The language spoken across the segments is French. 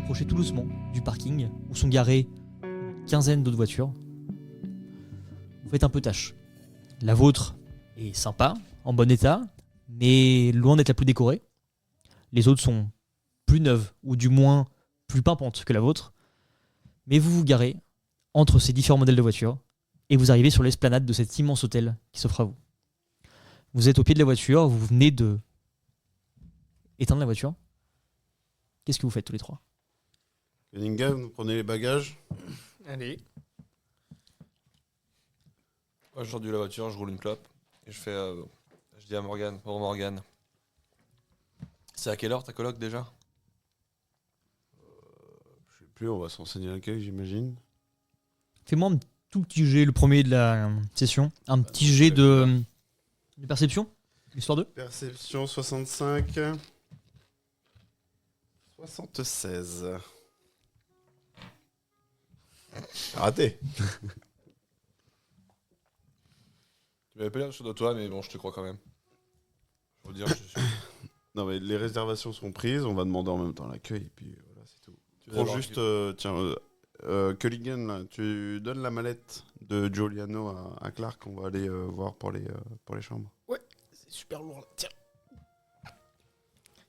approchez tout doucement du parking où sont garées une quinzaine d'autres voitures. Vous faites un peu tâche. La vôtre est sympa, en bon état, mais loin d'être la plus décorée. Les autres sont plus neuves, ou du moins plus pimpantes que la vôtre. Mais vous vous garez entre ces différents modèles de voitures et vous arrivez sur l'esplanade de cet immense hôtel qui s'offre à vous. Vous êtes au pied de la voiture, vous venez de éteindre la voiture. Qu'est-ce que vous faites tous les trois? Cunningham, vous prenez les bagages. Allez. Moi, je sors de la voiture, je roule une clope et je dis à Morgane, pour Morgane, c'est à quelle heure ta coloc déjà? Je sais plus, on va s'enseigner l'accueil, j'imagine. Fais-moi un tout petit jet, le premier de la session. Un petit jet de perception, histoire de. Perception 65. 76. Raté. Tu m'avais pas l'air sûr de toi, mais bon, je te crois quand même. Faut dire, je suis sûr. Non mais les réservations sont prises, on va demander en même temps l'accueil et puis voilà, c'est tout. Tu vas Prends voir juste, qui- tiens, Culligan, là, tu donnes la mallette de Giuliano à Clark, on va aller voir pour les chambres. C'est super lourd là. Tiens.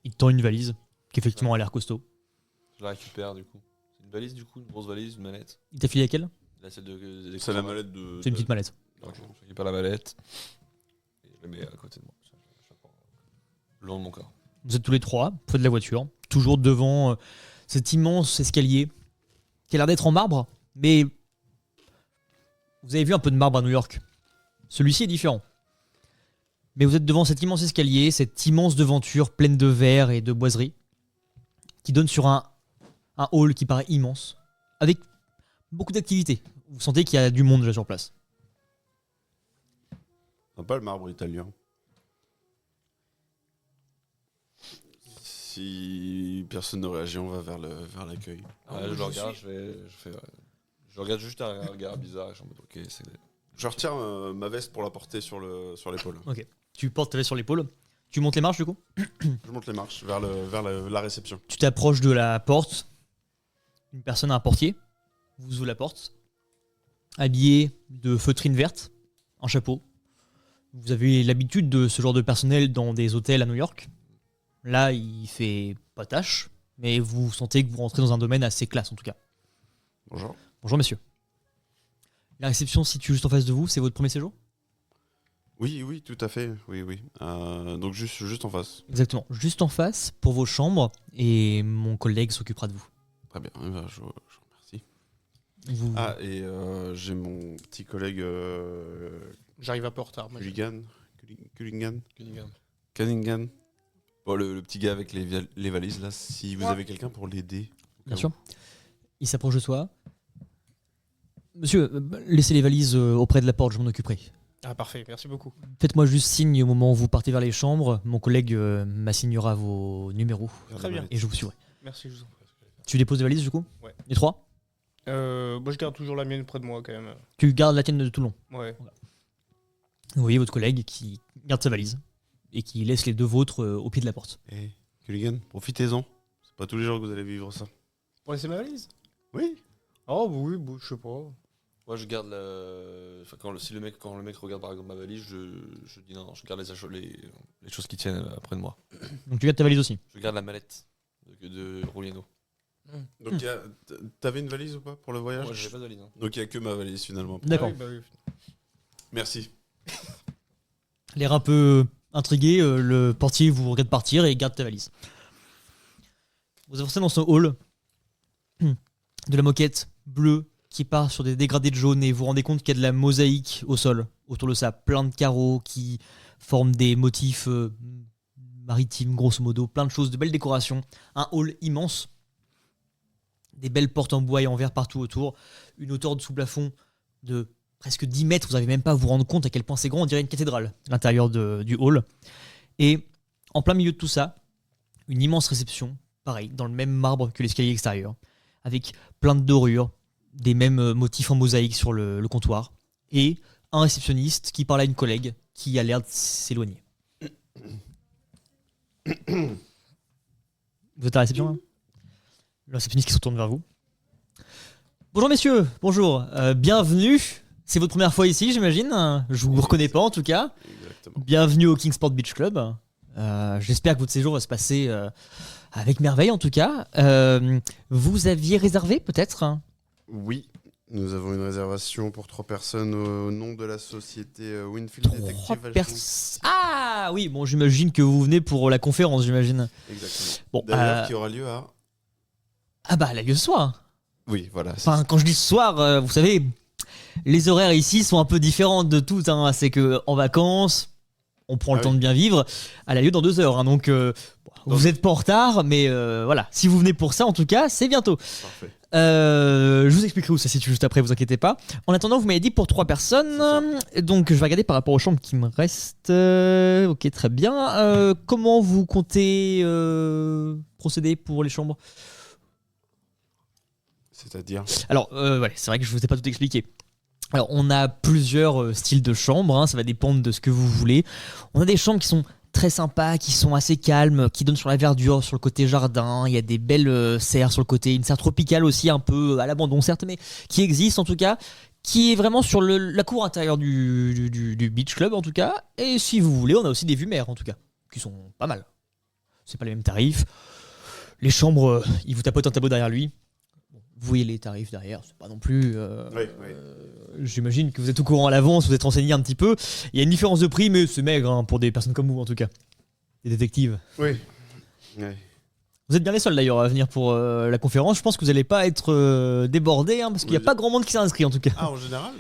Il te tend une valise qui effectivement a l'air costaud. Je la récupère du coup. C'est une valise du coup, une grosse valise, une mallette. Il t'a filé laquelle? Là, celle de. C'est la mallette de... C'est une petite mallette. Donc, je récupère la mallette et je la mets à côté de moi. Le long de mon corps. Vous êtes tous les trois, près de la voiture, toujours devant cet immense escalier qui a l'air d'être en marbre, mais vous avez vu un peu de marbre à New York. Celui-ci est différent. Mais vous êtes devant cet immense escalier, cette immense devanture pleine de verre et de boiseries, qui donne sur un hall qui paraît immense, avec beaucoup d'activités. Vous sentez qu'il y a du monde déjà sur place. Pas le marbre italien. Si personne ne réagit, on va vers l'accueil. Je le regarde, je regarde juste un regard bizarre et je suis en mode ok, c'est. Je retire ma veste pour la porter sur l'épaule. Tu portes ta veste sur l'épaule, tu montes les marches du coup. Je monte les marches vers la réception. Tu t'approches de la porte. Une personne a un portier. Vous ouvrez la porte. Habillé de feutrine verte. Un chapeau. Vous avez l'habitude de ce genre de personnel dans des hôtels à New York. Là, il fait pas tâche. Mais vous sentez que vous rentrez dans un domaine assez classe en tout cas. Bonjour. Bonjour messieurs. La réception se situe juste en face de vous. C'est votre premier séjour? Oui, tout à fait. Oui. Donc juste en face. Exactement. Juste en face pour vos chambres. Et mon collègue s'occupera de vous. Très bien. Eh ben, je vous remercie. Vous- Ah, et j'ai mon petit collègue J'arrive un peu en retard. moi. Cullingham. Cunningham. Cunningham. Bon, le petit gars avec les valises, là, si vous avez quelqu'un pour l'aider. Bien sûr. Il s'approche de toi. Monsieur, laissez les valises auprès de la porte, je m'en occuperai. Ah parfait, merci beaucoup. Faites-moi juste signe au moment où vous partez vers les chambres. Mon collègue m'assignera vos numéros Très bien. et je vous suivrai. Merci, je vous en prie. Tu déposes les valises du coup? Ouais. Les trois? Moi je garde toujours la mienne près de moi quand même. Tu gardes la tienne de tout le long. Ouais. Vous voyez votre collègue qui garde sa valise et qui laisse les deux vôtres au pied de la porte. Eh, Culligan, profitez-en. C'est pas tous les jours que vous allez vivre ça. Pour laisser ma valise? Oui. Oh bah oui, bah, je sais pas. Moi, je garde la. Enfin, quand le mec regarde par exemple ma valise, je dis non, je garde les choses qui tiennent près de moi. Donc tu gardes ta valise aussi. Je garde la mallette de Rouliano. Donc, t'avais une valise ou pas pour le voyage? Moi, j'ai pas de valise. Hein. Donc, il n'y a que ma valise finalement. D'accord. Ah oui, bah oui. Merci. L'air un peu intrigué, le portier vous regarde partir et garde ta valise. Vous avancez dans ce hall de la moquette bleue qui part sur des dégradés de jaune et vous vous rendez compte qu'il y a de la mosaïque au sol autour de ça, plein de carreaux qui forment des motifs maritimes grosso modo, plein de choses, de belles décorations, un hall immense, des belles portes en bois et en verre partout autour, une hauteur de sous-plafond de presque 10 mètres, vous n'avez même pas à vous rendre compte à quel point c'est grand, on dirait une cathédrale à l'intérieur du hall. Et en plein milieu de tout ça, une immense réception, pareil, dans le même marbre que l'escalier extérieur, avec plein de dorures, des mêmes motifs en mosaïque sur le comptoir, et un réceptionniste qui parle à une collègue qui a l'air de s'éloigner. Vous êtes à la réception là? Le réceptionniste qui se retourne vers vous. Bonjour messieurs, bonjour, bienvenue. C'est votre première fois ici, j'imagine. Je vous reconnais pas en tout cas. Exactement. Bienvenue au Kingsport Beach Club. J'espère que votre séjour va se passer avec merveille en tout cas. Vous aviez réservé peut-être? Oui, nous avons une réservation pour 3 personnes au nom de la société Winfield Detective Agents. Ah oui, bon j'imagine que vous venez pour la conférence, j'imagine. Exactement. Bon, D'ailleurs, qui aura lieu à... ah bah elle a lieu ce soir. Oui, voilà. Enfin, quand je dis ce soir, vous savez, les horaires ici sont un peu différents de tout. Hein. C'est que en vacances, on prend le temps de bien vivre. Elle a lieu dans 2 heures. Hein. Donc, vous êtes pas en retard, mais voilà. Si vous venez pour ça, en tout cas, c'est bientôt. Parfait. Je vous expliquerai où ça se situe juste après, vous inquiétez pas. En attendant, vous m'avez dit pour 3 personnes. Donc, je vais regarder par rapport aux chambres qui me restent. Ok, très bien. Comment vous comptez procéder pour les chambres? C'est-à-dire Alors, ouais, c'est vrai que je vous ai pas tout expliqué. Alors, on a plusieurs styles de chambres, hein, ça va dépendre de ce que vous voulez. On a des chambres qui sont très sympas, qui sont assez calmes, qui donnent sur la verdure, sur le côté jardin. Il y a des belles serres sur le côté, une serre tropicale aussi, un peu à l'abandon certes, mais qui existe en tout cas, qui est vraiment sur la cour intérieure du beach club en tout cas. Et si vous voulez, on a aussi des vues mer en tout cas, qui sont pas mal. C'est pas les mêmes tarifs. Les chambres, il vous tapote un tableau derrière lui. Vous voyez les tarifs derrière, c'est pas non plus. Oui. J'imagine que vous êtes au courant à l'avance, vous êtes renseigné un petit peu. Il y a une différence de prix, mais c'est maigre hein, pour des personnes comme vous en tout cas. Des détectives. Oui. Vous êtes bien les seuls d'ailleurs à venir pour la conférence. Je pense que vous n'allez pas être débordés, hein, parce qu'il n'y a pas grand monde qui s'est inscrit en tout cas. Ah, en général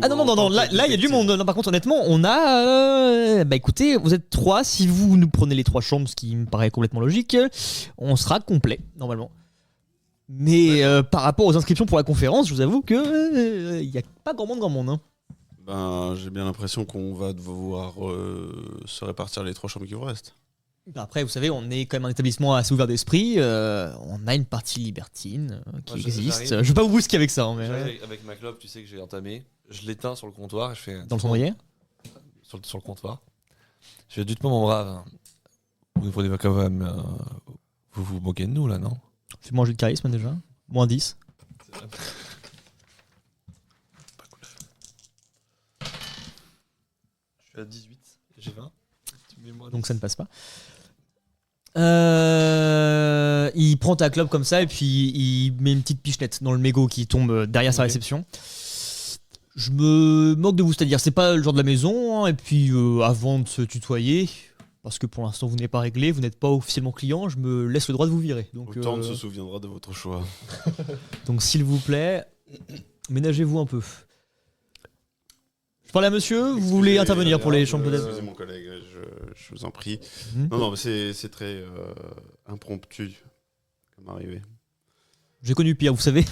Ah non, là il y a du monde. Non, par contre, honnêtement, on a. Bah écoutez, vous êtes 3. Si vous nous prenez les 3 chambres, ce qui me paraît complètement logique, on sera complet, normalement. Mais par rapport aux inscriptions pour la conférence, je vous avoue que il n'y a pas grand monde. Hein. Ben, j'ai bien l'impression qu'on va devoir se répartir les 3 chambres qui vous restent. Après, vous savez, on est quand même un établissement assez ouvert d'esprit. On a une partie libertine qui existe. Je ne vais pas vous brusquer avec ça. Hein, mais... Avec ma clope, tu sais que j'ai entamé. Je l'éteins sur le comptoir et je fais. Dans le cendrier sur le comptoir. Je fais dites-moi, mon brave. Vous ne prenez pas quand même. Vous vous moquez de nous là, non? J'ai mangé de charisme déjà. Moins 10. Pas cool. Je suis à 18. J'ai 20. Donc ça ne passe pas. Il prend ta clope comme ça et puis il met une petite pichenette dans le mégot qui tombe derrière sa réception. Je me moque de vous, c'est-à-dire c'est pas le genre de la maison. Hein, et puis avant de se tutoyer, parce que pour l'instant vous n'êtes pas réglé, vous n'êtes pas officiellement client, je me laisse le droit de vous virer. Donc, Autant se souviendra de votre choix. donc s'il vous plaît, ménagez-vous un peu. Je parle à monsieur, vous voulez intervenir pour les chambres peut-être? Excusez mon collègue, je vous en prie. Non, mais c'est très impromptu comme arrivé. J'ai connu pire, vous savez.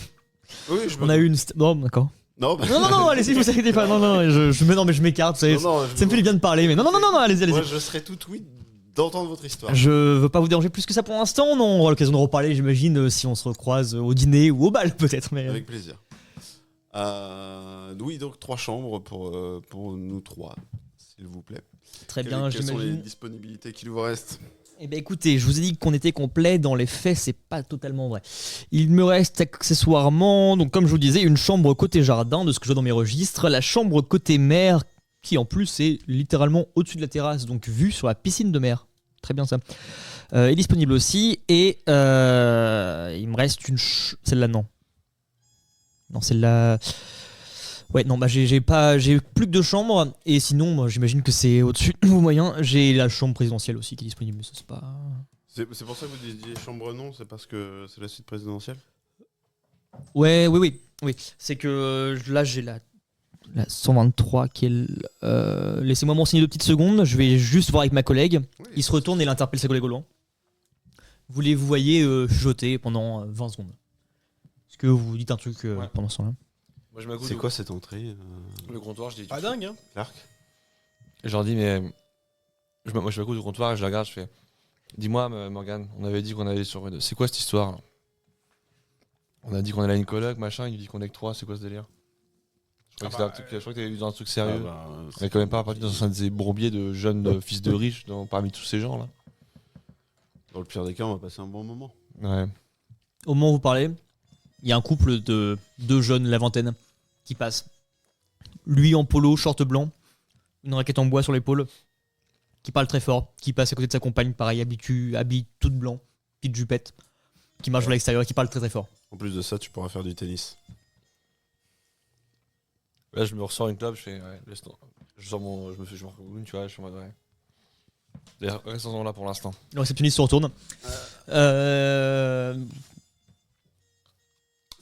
Oui, On a eu une... Non, d'accord. Non, bah... non, allez-y, vous inquiétez pas. Non, je m'écarte, vous savez. Non, ça me fait du bien de parler, mais non, allez-y. Moi, je serais tout oui d'entendre votre histoire. Je veux pas vous déranger plus que ça pour l'instant. Non, on aura l'occasion de reparler, j'imagine, si on se recroise au dîner ou au bal, peut-être. Mais... Avec plaisir. Oui, donc 3 chambres pour nous 3, s'il vous plaît. Très bien, Quelles sont les j'imagine. disponibilités qu'il vous reste? Eh bien écoutez, je vous ai dit qu'on était complet, dans les faits c'est pas totalement vrai. Il me reste accessoirement, donc comme je vous disais, une chambre côté jardin, de ce que je vois dans mes registres, la chambre côté mer, qui en plus est littéralement au-dessus de la terrasse, donc vue sur la piscine de mer. Très bien ça. Est disponible aussi, et il me reste une... Celle-là non. Non, celle-là... Ouais, non, bah j'ai plus que 2 chambres, et sinon, moi, j'imagine que c'est au-dessus de vos moyens. J'ai la chambre présidentielle aussi qui est disponible, mais ça c'est pas... C'est pour ça que vous disiez chambre non, c'est parce que c'est la suite présidentielle? Ouais, oui. C'est que là j'ai la 123 qui est... Laissez-moi m'enseigner 2 petites secondes, je vais juste voir avec ma collègue. Oui, Il se retourne et il interpelle sa collègue au loin. Vous voyez chuchoter pendant 20 secondes. Est-ce que vous dites un truc Ouais. pendant ce temps-là? Moi, je m'accoude C'est quoi cette entrée le comptoir, je dis. Pas dingue, hein. Clark? Et je leur dis, mais. Moi, je m'accoude au comptoir et je la regarde, je fais. Dis-moi, Morgane, on avait dit qu'on allait sur. C'est quoi cette histoire là? On a dit qu'on allait à une coloc, machin, il nous dit qu'on est que 3, c'est quoi ce délire? Je crois que t'avais vu dans un truc sérieux. On est quand même pas parti dans un de ces bourbiers de jeunes fils de riches parmi tous ces gens là. Dans le pire des cas, on va passer un bon moment. Ouais. au moment où vous parlez, il y a un couple de deux jeunes, la vingtaine, qui passent. Lui en polo, short blanc, une raquette en bois sur l'épaule, qui parle très fort, qui passe à côté de sa compagne, pareil, habille toute blanc, petite jupette, qui marche vers l'extérieur et qui parle très très fort. En plus de ça, tu pourras faire du tennis. Là, je me ressors une clope, je fais. Ouais, laisse tomber. Je me recoule, tu vois, je suis en mode. Ouais. D'ailleurs, restons là pour l'instant. Le réceptionniste se retourne.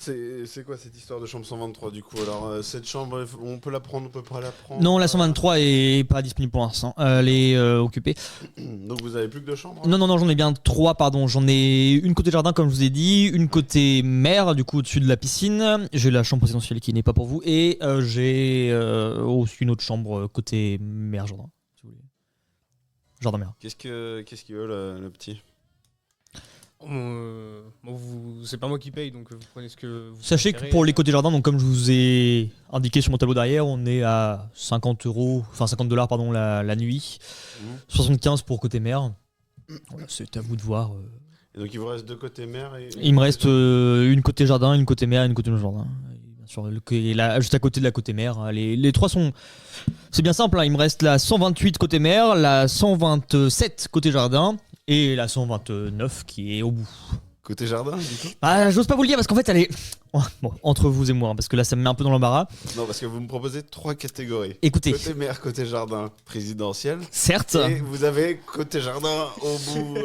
C'est quoi cette histoire de chambre 123 du coup? Alors cette chambre, on peut la prendre, on peut pas la prendre? Non, la 123 est pas disponible pour l'instant. Elle est occupée. Donc vous avez plus que 2 chambres hein? Non, j'en ai bien 3, pardon. J'en ai une côté jardin, comme je vous ai dit, une côté mer, du coup au-dessus de la piscine. J'ai la chambre présidentielle qui n'est pas pour vous. Et j'ai aussi une autre chambre côté mer, jardin, si vous voulez. Jardin mer. Qu'est-ce qu'il veut le petit? C'est pas moi qui paye, donc vous prenez ce que vous Sachez que préférez. pour les côtés jardin, donc comme je vous ai indiqué sur mon tableau derrière, on est à 50 $, pardon, la nuit. 75 pour côté mer. Voilà, c'est à vous de voir. Et donc il vous reste 2 côtés mer et... Il me reste une côté jardin, une côté mer et une côté jardin. Et bien sûr, juste à côté de la côté mer. Les trois sont... C'est bien simple, hein, il me reste la 128 côté mer, la 127 côté jardin et la 129 qui est au bout. Côté jardin du coup? Ah, j'ose pas vous le dire parce qu'en fait elle est... Bon, entre vous et moi, hein, parce que là ça me met un peu dans l'embarras. Non, parce que vous me proposez 3 catégories. Écoutez, Côté mer, côté jardin, présidentiel. certes, Et vous avez côté jardin au bout.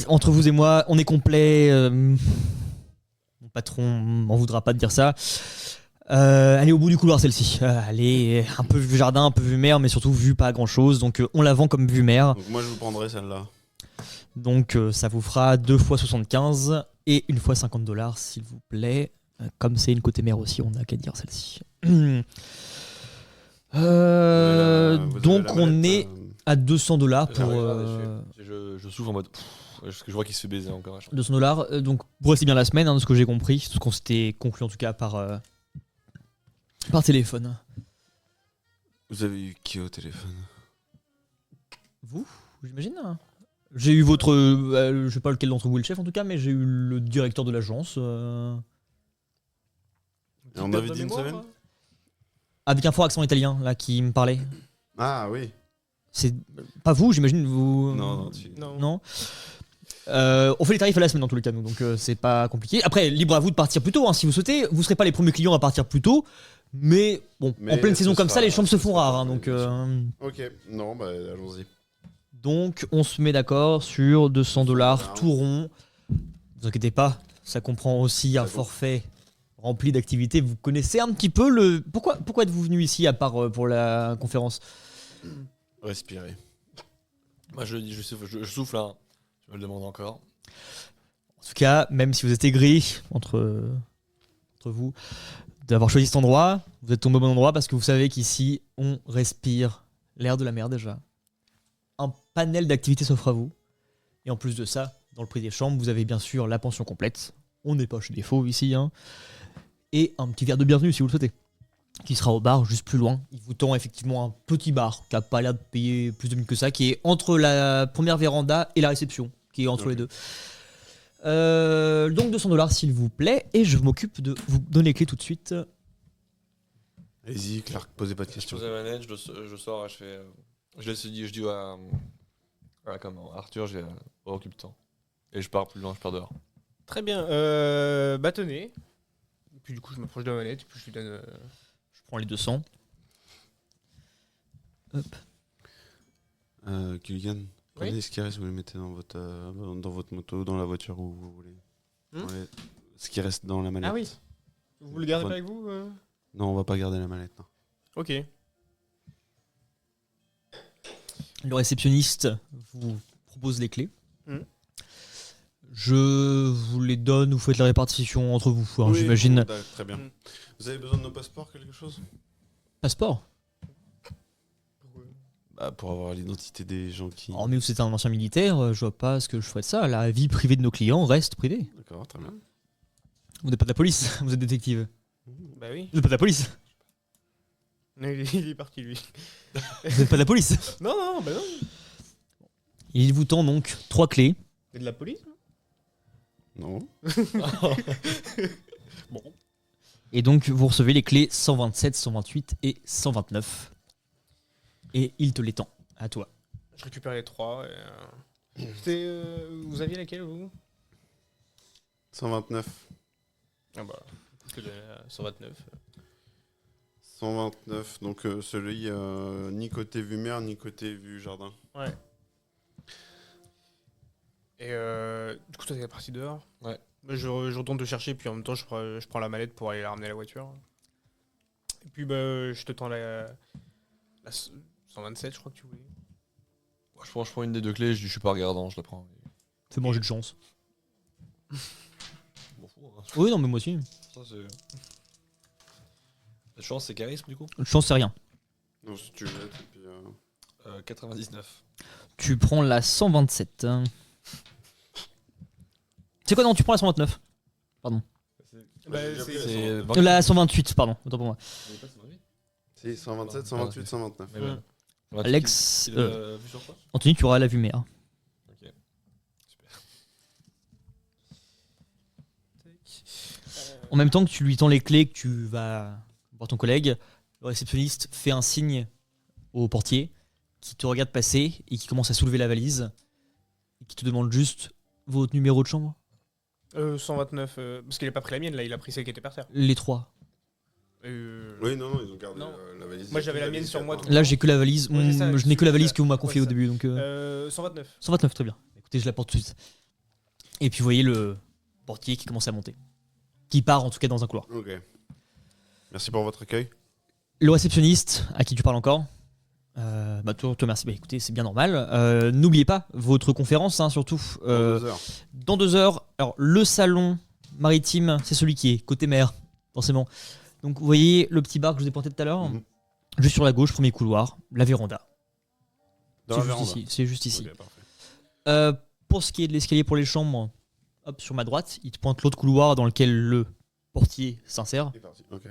entre vous et moi, on est complet. Mon patron m'en voudra pas de dire ça. Elle est au bout du couloir celle-ci. Elle est un peu vue jardin, un peu vue mer, mais surtout vue pas grand-chose. Donc on la vend comme vue mer. Donc moi je vous prendrai celle-là. Donc ça vous fera 2 fois 75 et 1 fois 50 $, s'il vous plaît. Comme c'est une côté mer aussi, on n'a qu'à dire celle-ci. Vous avez Donc la on mallette, est à 200 $ pour... Je souffle en mode. Parce que je vois qu'il se fait baiser encore. 200 $. Donc vous restez bien la semaine, hein, de ce que j'ai compris. Ce qu'on s'était conclu en tout cas par téléphone. Vous avez eu qui au téléphone? Vous, j'imagine. J'ai eu votre... je sais pas lequel d'entre vous est le chef en tout cas, mais j'ai eu le directeur de l'agence. Et on avait dit une semaine? Avec un fort accent italien, là, qui me parlait. Ah oui. C'est pas vous, j'imagine, vous... Non. Non. On fait les tarifs à la semaine dans tous les cas, nous, donc c'est pas compliqué. Après, libre à vous de partir plus tôt, hein, si vous souhaitez. Vous serez pas les premiers clients à partir plus tôt, mais bon, Mais en pleine ce saison comme ça, sera- les chambres se ce font sera- rares. Hein, donc, bien sûr. Ok, non, bah allons-y. donc, on se met d'accord sur 200 $, 200 tout rond. Ne vous inquiétez pas, ça comprend aussi un Ça forfait rempli d'activités. Vous connaissez un petit peu le... Pourquoi êtes-vous venu ici, à part pour la conférence? Respirez. Moi je souffle, hein. Je me le demande encore. En tout cas, même si vous êtes aigris entre vous d'avoir choisi cet endroit, vous êtes tombé au bon endroit parce que vous savez qu'ici, on respire l'air de la mer déjà. Un panel d'activités s'offre à vous. Et en plus de ça, dans le prix des chambres, vous avez bien sûr la pension complète. On n'est pas chez des faux ici. Hein. Et un petit verre de bienvenue si vous le souhaitez. Qui sera au bar juste plus loin. Il vous tend effectivement un petit bar qui n'a pas l'air de payer plus de mine que ça, qui est entre la première véranda et la réception, qui est entre les deux. Donc 200 $ s'il vous plaît, et je m'occupe de vous donner les clés tout de suite. Allez-y, Clark, posez pas de Je questions. pose la manette, je sors et je fais. Je dis à Arthur, occupe-toi. Et je pars plus loin, je pars dehors. Très bien. Bâtonnet. Et puis du coup, je m'approche de la manette et puis je lui donne. Je prends les 200. Hop. Kulligan, prenez ce qui reste, vous le mettez dans votre moto, dans la voiture où vous voulez. Ce qui reste dans la mallette. Ah oui. Vous le gardez pas avec vous Non, on va pas garder la mallette. Non. Ok. Le réceptionniste vous propose les clés. Mhm. Je vous les donne, vous faites la répartition entre vous, hein, Oui, j'imagine. bon, très bien. Vous avez besoin de nos passeports, quelque chose? Passeport. Bah, pour avoir l'identité des gens qui... Oh, mais vous êtes un ancien militaire, je vois pas ce que je ferais de ça. La vie privée de nos clients reste privée. D'accord, très bien. Vous n'êtes pas de la police, vous êtes détective. Bah oui. Vous n'êtes pas de la police. Non, il est parti lui. Vous n'êtes pas de la police. Non, bah non. Il vous tend donc 3 clés. C'est de la police Non. Bon. Et donc, vous recevez les clés 127, 128 et 129. Et il te les tend à toi. Je récupère les 3. Vous aviez laquelle, vous? 129. Ah bah, je te donne la 129. 129, donc celui ni côté vue mer, ni côté vue jardin. Ouais. Et du coup, toi, t'es parti dehors? Ouais. Je retourne te chercher, puis en même temps, je prends la mallette pour aller la ramener à la voiture. Et puis, je te tends la 127, je crois que tu voulais. Je prends une des deux clés, je dis je suis pas regardant, je la prends. Fais manger de chance. Je m'en fous, hein. Oui, non, mais moi aussi. Ça, c'est... La chance, c'est charisme du coup De chance, c'est rien. Non, si tu jettes, et puis... 99. Tu prends la 127. C'est quoi, non, tu prends la 129. Bah, j'ai c'est- pris C'est... La 128, pardon. Autant pour moi. Si, 127, 128, 129. Mais ben, Alex, il a vu sur quoi Anthony, tu auras la vue mer. Ok. Super. En même temps que tu lui tends les clés, que tu vas voir ton collègue, le réceptionniste fait un signe au portier qui te regarde passer et qui commence à soulever la valise et qui te demande juste votre numéro de chambre. 129, parce qu'il a pas pris la mienne, là, il a pris celle qui était par terre. Les trois. Oui, non, ils ont gardé Non. la valise. Moi, j'avais la mienne sur moi, tout Là, j'ai que la valise. Ouais, c'est ça, Je n'ai que la valise ça. que vous m'avez Ouais, confiée au c'est ça. début. Donc, 129. 129, très bien. Écoutez, je la porte tout de suite. Et puis, vous voyez le portier qui commence à monter. Qui part, en tout cas, dans un couloir. Ok. Merci pour votre accueil. Le réceptionniste, à qui tu parles encore, te remercie. Bah, écoutez, c'est bien normal. N'oubliez pas votre conférence, hein, surtout. Dans 2 heures. Dans 2 heures, alors le salon maritime, c'est celui qui est côté mer, forcément. Donc vous voyez le petit bar que je vous ai pointé tout à l'heure, Mhm. juste sur la gauche, premier couloir, la véranda. Dans C'est la juste véranda. ici. C'est juste ici. Ok, parfait. Pour ce qui est de l'escalier pour les chambres, hop, sur ma droite, il te pointe l'autre couloir dans lequel le portier s'insère. C'est parti. Ok.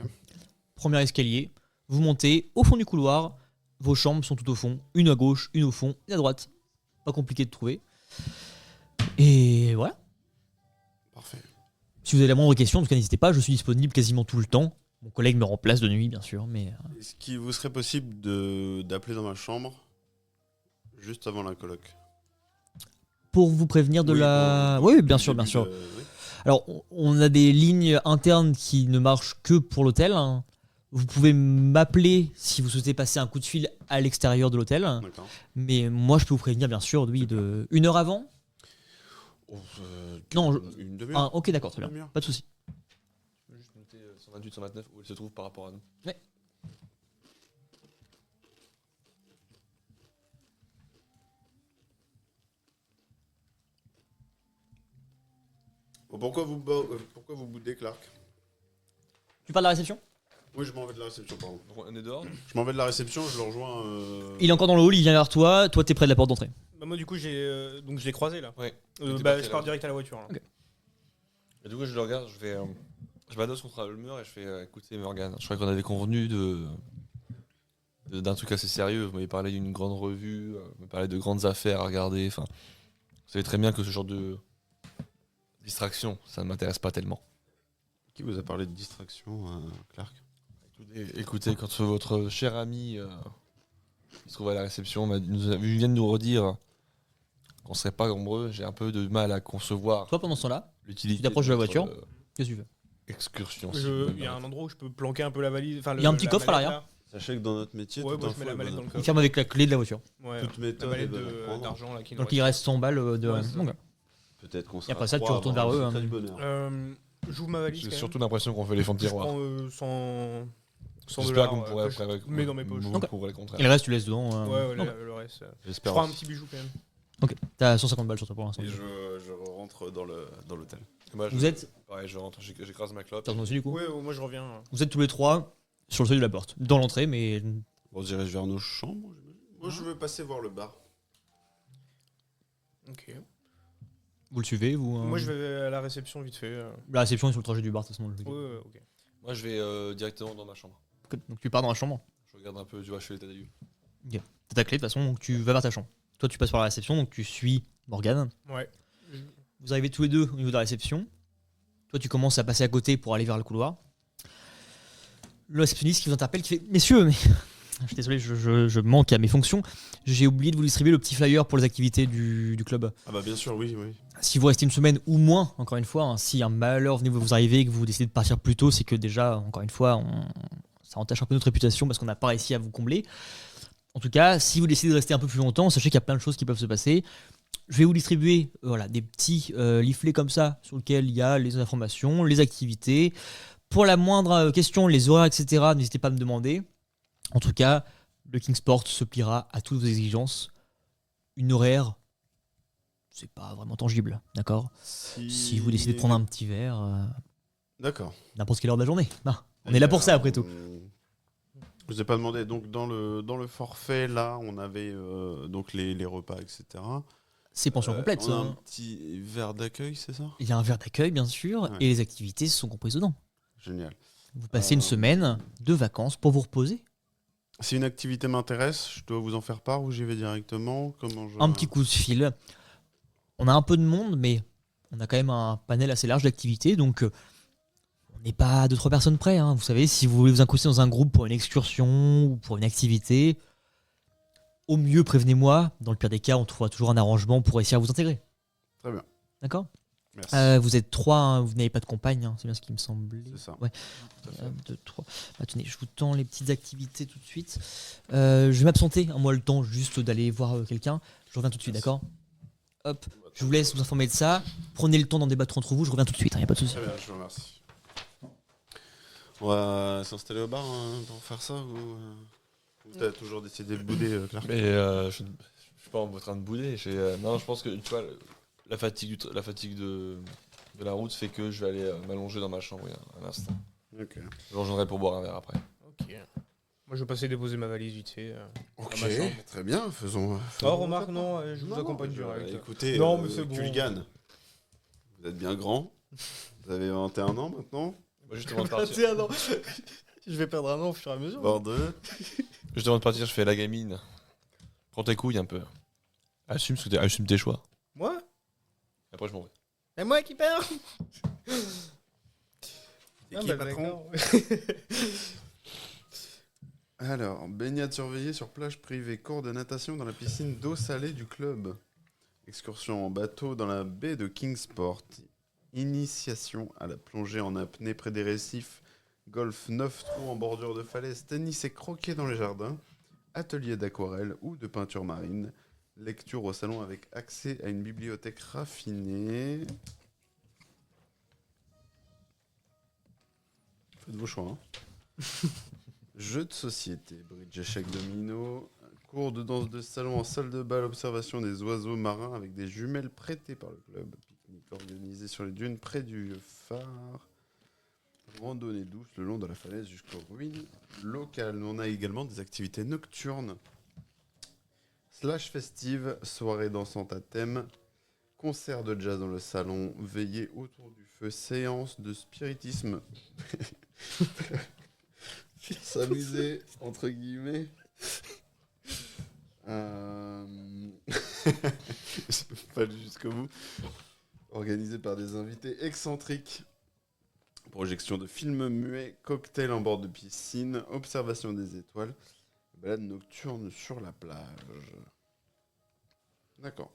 Premier escalier, vous montez au fond du couloir, vos chambres sont tout au fond, une à gauche, une au fond, une à droite. Pas compliqué de trouver. Et voilà. Parfait. Si vous avez la moindre question, en tout cas n'hésitez pas, je suis disponible quasiment tout le temps. Mon collègue me remplace de nuit bien sûr, mais Est-ce qu'il vous serait possible d'appeler dans ma chambre juste avant la coloc? pour vous prévenir de Oui, la... bon, Oui, bien au sûr, bien début sûr. oui. Alors, on a des lignes internes qui ne marchent que pour l'hôtel. Vous pouvez m'appeler si vous souhaitez passer un coup de fil à l'extérieur de l'hôtel. D'accord. Mais moi, je peux vous prévenir, bien sûr, oui, de 1 heure avant. Oh, Non, une demi-heure. Ah, ok, d'accord, très Une bien. demi-heure. Pas de souci. Je peux juste noter 128, 129 où il se trouve par rapport à nous. Bon, pourquoi vous boudez Clark? Tu parles de la réception? Oui, je m'en vais de la réception, pardon. Donc on est dehors. Je m'en vais de la réception, je le rejoins. Il est encore dans le hall, il vient vers toi. Toi, t'es près de la porte d'entrée. Bah, moi, du coup, donc je l'ai croisé là. Ouais. Bah, T'es parti je à pars la direct à la voiture. Là. Ok. Et du coup, je le regarde, je fais. Je m'adosse contre le mur et je fais écoutez, Morgane, je crois qu'on avait convenu d'un truc assez sérieux. Vous m'avez parlé d'une grande revue, vous m'avez parlé de grandes affaires à regarder. Enfin, vous savez très bien que ce genre de distraction, ça ne m'intéresse pas tellement. Qui vous a parlé de distraction, Clark? Écoutez, quand votre cher ami qui se trouve à la réception vient de nous redire qu'on serait pas nombreux, j'ai un peu de mal à concevoir Toi, pendant ce temps-là, l'utilité. tu t'approches de la notre, voiture. qu'est-ce que tu fais? excursion. si vous Il y a un permettez. endroit où je peux planquer un peu la valise. Il y a un petit coffre à l'arrière. Sachez que dans notre métier, Ouais, toute moi je info mets la est mallette bonne dans le à Il coffre. ferme avec la clé de la voiture. Ouais, Toute méthode la mallette est bonne à prendre. d'argent là qui nous Donc il reste 100 balles de. Ouais, c'est ça. Donc, Peut-être qu'on Et sera après ça, tu trois retournes à avoir vers eux, un secret du bonheur. J'ouvre ma valise. J'ai quand surtout l'impression qu'on fait les fonds de même. Je tiroir. prends 100 J'espère dollars qu'on pourrait que je après mets dans mes poches. Ok. pour le contraire. Et le reste, tu laisses dedans. Ouais, ok. le reste. Je J'espère. prends un aussi. petit bijou quand même. Ok, t'as 150 balles sur toi pour l'instant. Et je rentre dans l'hôtel. Moi, Vous êtes. pareil, je rentre, j'écrase ma clope. T'as aussi du coup. Ouais, moi je reviens. Vous êtes tous les trois sur le seuil de la porte, dans l'entrée, mais On se dirige vers nos chambres. Moi, je veux passer voir le bar. Ok. vous le suivez, vous. Moi je vais à la réception vite fait. La réception est sur le trajet du bar, de toute façon. Ouais, ok. Moi, je vais directement dans ma chambre. Ok, donc tu pars dans la chambre. Je regarde un peu, tu vois, je fais l'état des lieux. T'as ta clé de toute façon, donc tu vas vers ta chambre. Toi, tu passes par la réception, donc tu suis Morgane. Ouais. Vous arrivez tous les deux au niveau de la réception. Toi, tu commences à passer à côté pour aller vers le couloir. Le réceptionniste qui vous interpelle, qui fait « Messieurs, mais je suis désolé, je manque à mes fonctions. J'ai oublié de vous distribuer le petit flyer pour les activités du club. Ah bah bien sûr, oui, oui. Si vous restez une semaine ou moins, encore une fois, hein, si un malheur venait vous arriver et que vous décidez de partir plus tôt, c'est que déjà, encore une fois, ça entache un peu notre réputation parce qu'on n'a pas réussi à vous combler. En tout cas, si vous décidez de rester un peu plus longtemps, sachez qu'il y a plein de choses qui peuvent se passer. Je vais vous distribuer des petits leaflets comme ça, sur lesquels il y a les informations, les activités. Pour la moindre question, les horaires, etc., n'hésitez pas à me demander. En tout cas, le Kingsport se pliera à toutes vos exigences. Une horaire, c'est pas vraiment tangible, d'accord ? Si vous décidez de prendre un petit verre, D'accord. n'importe quelle heure de la journée. Non, on est là pour ça, après tout. Je vous ai pas demandé, donc dans le forfait, là, on avait donc les repas, etc. C'est pension complète, on ça. a un petit verre d'accueil, c'est ça ? Il y a un verre d'accueil, bien sûr, Ouais. et les activités sont comprises dedans. Génial. Vous passez une semaine de vacances pour vous reposer. Si une activité m'intéresse, je dois vous en faire part ou j'y vais directement ? Un petit coup de fil. On a un peu de monde, mais on a quand même un panel assez large d'activités, donc on n'est pas à 2-3 personnes près. Hein. Vous savez, si vous voulez vous incruster dans un groupe pour une excursion ou pour une activité, au mieux, prévenez-moi. Dans le pire des cas, on trouvera toujours un arrangement pour réussir à vous intégrer. Très bien. D'accord ? Merci. Vous êtes 3, hein, vous n'avez pas de compagne, hein, c'est bien ce qui me semblait. C'est ça. Ouais. Tout à fait. 1, 2, 3. Attendez, je vous tends les petites activités tout de suite. Je vais m'absenter, moi le temps juste d'aller voir quelqu'un. Je reviens tout de suite, Merci. d'accord ? Hop, je vous laisse vous informer de ça. Prenez le temps d'en débattre entre vous, je reviens tout de suite, il n'y a pas de souci. Très bien, je vous remercie. On va s'installer au bar pour faire ça ou t'as toujours décidé de bouder, Claire ? Mais je suis pas en train de bouder. Non, je pense que tu vois, la fatigue de la route fait que je vais aller m'allonger dans ma chambre oui, un instant. Ok. Je rejoindrai pour boire un verre après. Ok. Moi, je vais passer déposer ma valise vite fait. Ok, ma chambre. très bien, faisons Oh, remarque, non, je vous accompagne direct. Écoutez, Non, mais c'est bon. Kuligan, vous êtes bien grand, vous avez 21 ans maintenant, Moi, justement de partir. non. Je vais perdre un an au fur et à mesure. voire deux. Justement de partir, je fais la gamine. Prends tes couilles un peu. Assume tes choix. Moi ? Et après, je m'en vais. C'est moi qui perds. Et qui est patron ? Alors, baignade surveillée sur plage privée, cours de natation dans la piscine d'eau salée du club. Excursion en bateau dans la baie de Kingsport. Initiation à la plongée en apnée près des récifs. Golf 9 trous en bordure de falaise. Tennis et croquet dans les jardins. Atelier d'aquarelle ou de peinture marine. Lecture au salon avec accès à une bibliothèque raffinée. Faites vos choix. Hein. Jeux de société, bridge, échecs, domino, cours de danse de salon en salle de bal, observation des oiseaux marins avec des jumelles prêtées par le club, pique-nique organisé sur les dunes près du phare, randonnée douce le long de la falaise jusqu'aux ruines locales. On a également des activités nocturnes, slash festives, soirée dansante à thème, concert de jazz dans le salon, veillée autour du feu, séance de spiritisme. S'amuser, entre guillemets. Je peux pas aller jusqu'au bout. Organisé par des invités excentriques. Projection de films muets, cocktail en bord de piscine, observation des étoiles, balade nocturne sur la plage. D'accord.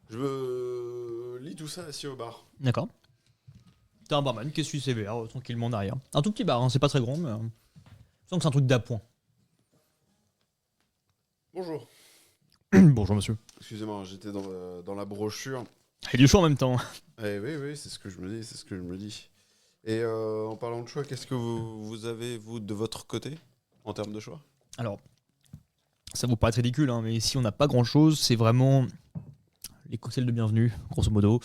Je lis tout ça assis au bar. D'accord. T'as un barman qui suit ses verres tranquillement en arrière. Un tout petit bar, hein, c'est pas très grand, mais je sens que c'est un truc d'appoint. Bonjour. Bonjour monsieur. Excusez-moi, j'étais dans la brochure. Et du chaud en même temps. Eh oui, c'est ce que je me dis, Et en parlant de choix, qu'est-ce que vous avez, vous, de votre côté, en termes de choix ? Alors, ça vous paraît ridicule, hein, mais ici on n'a pas grand-chose, c'est vraiment les cocktails de bienvenue, grosso modo.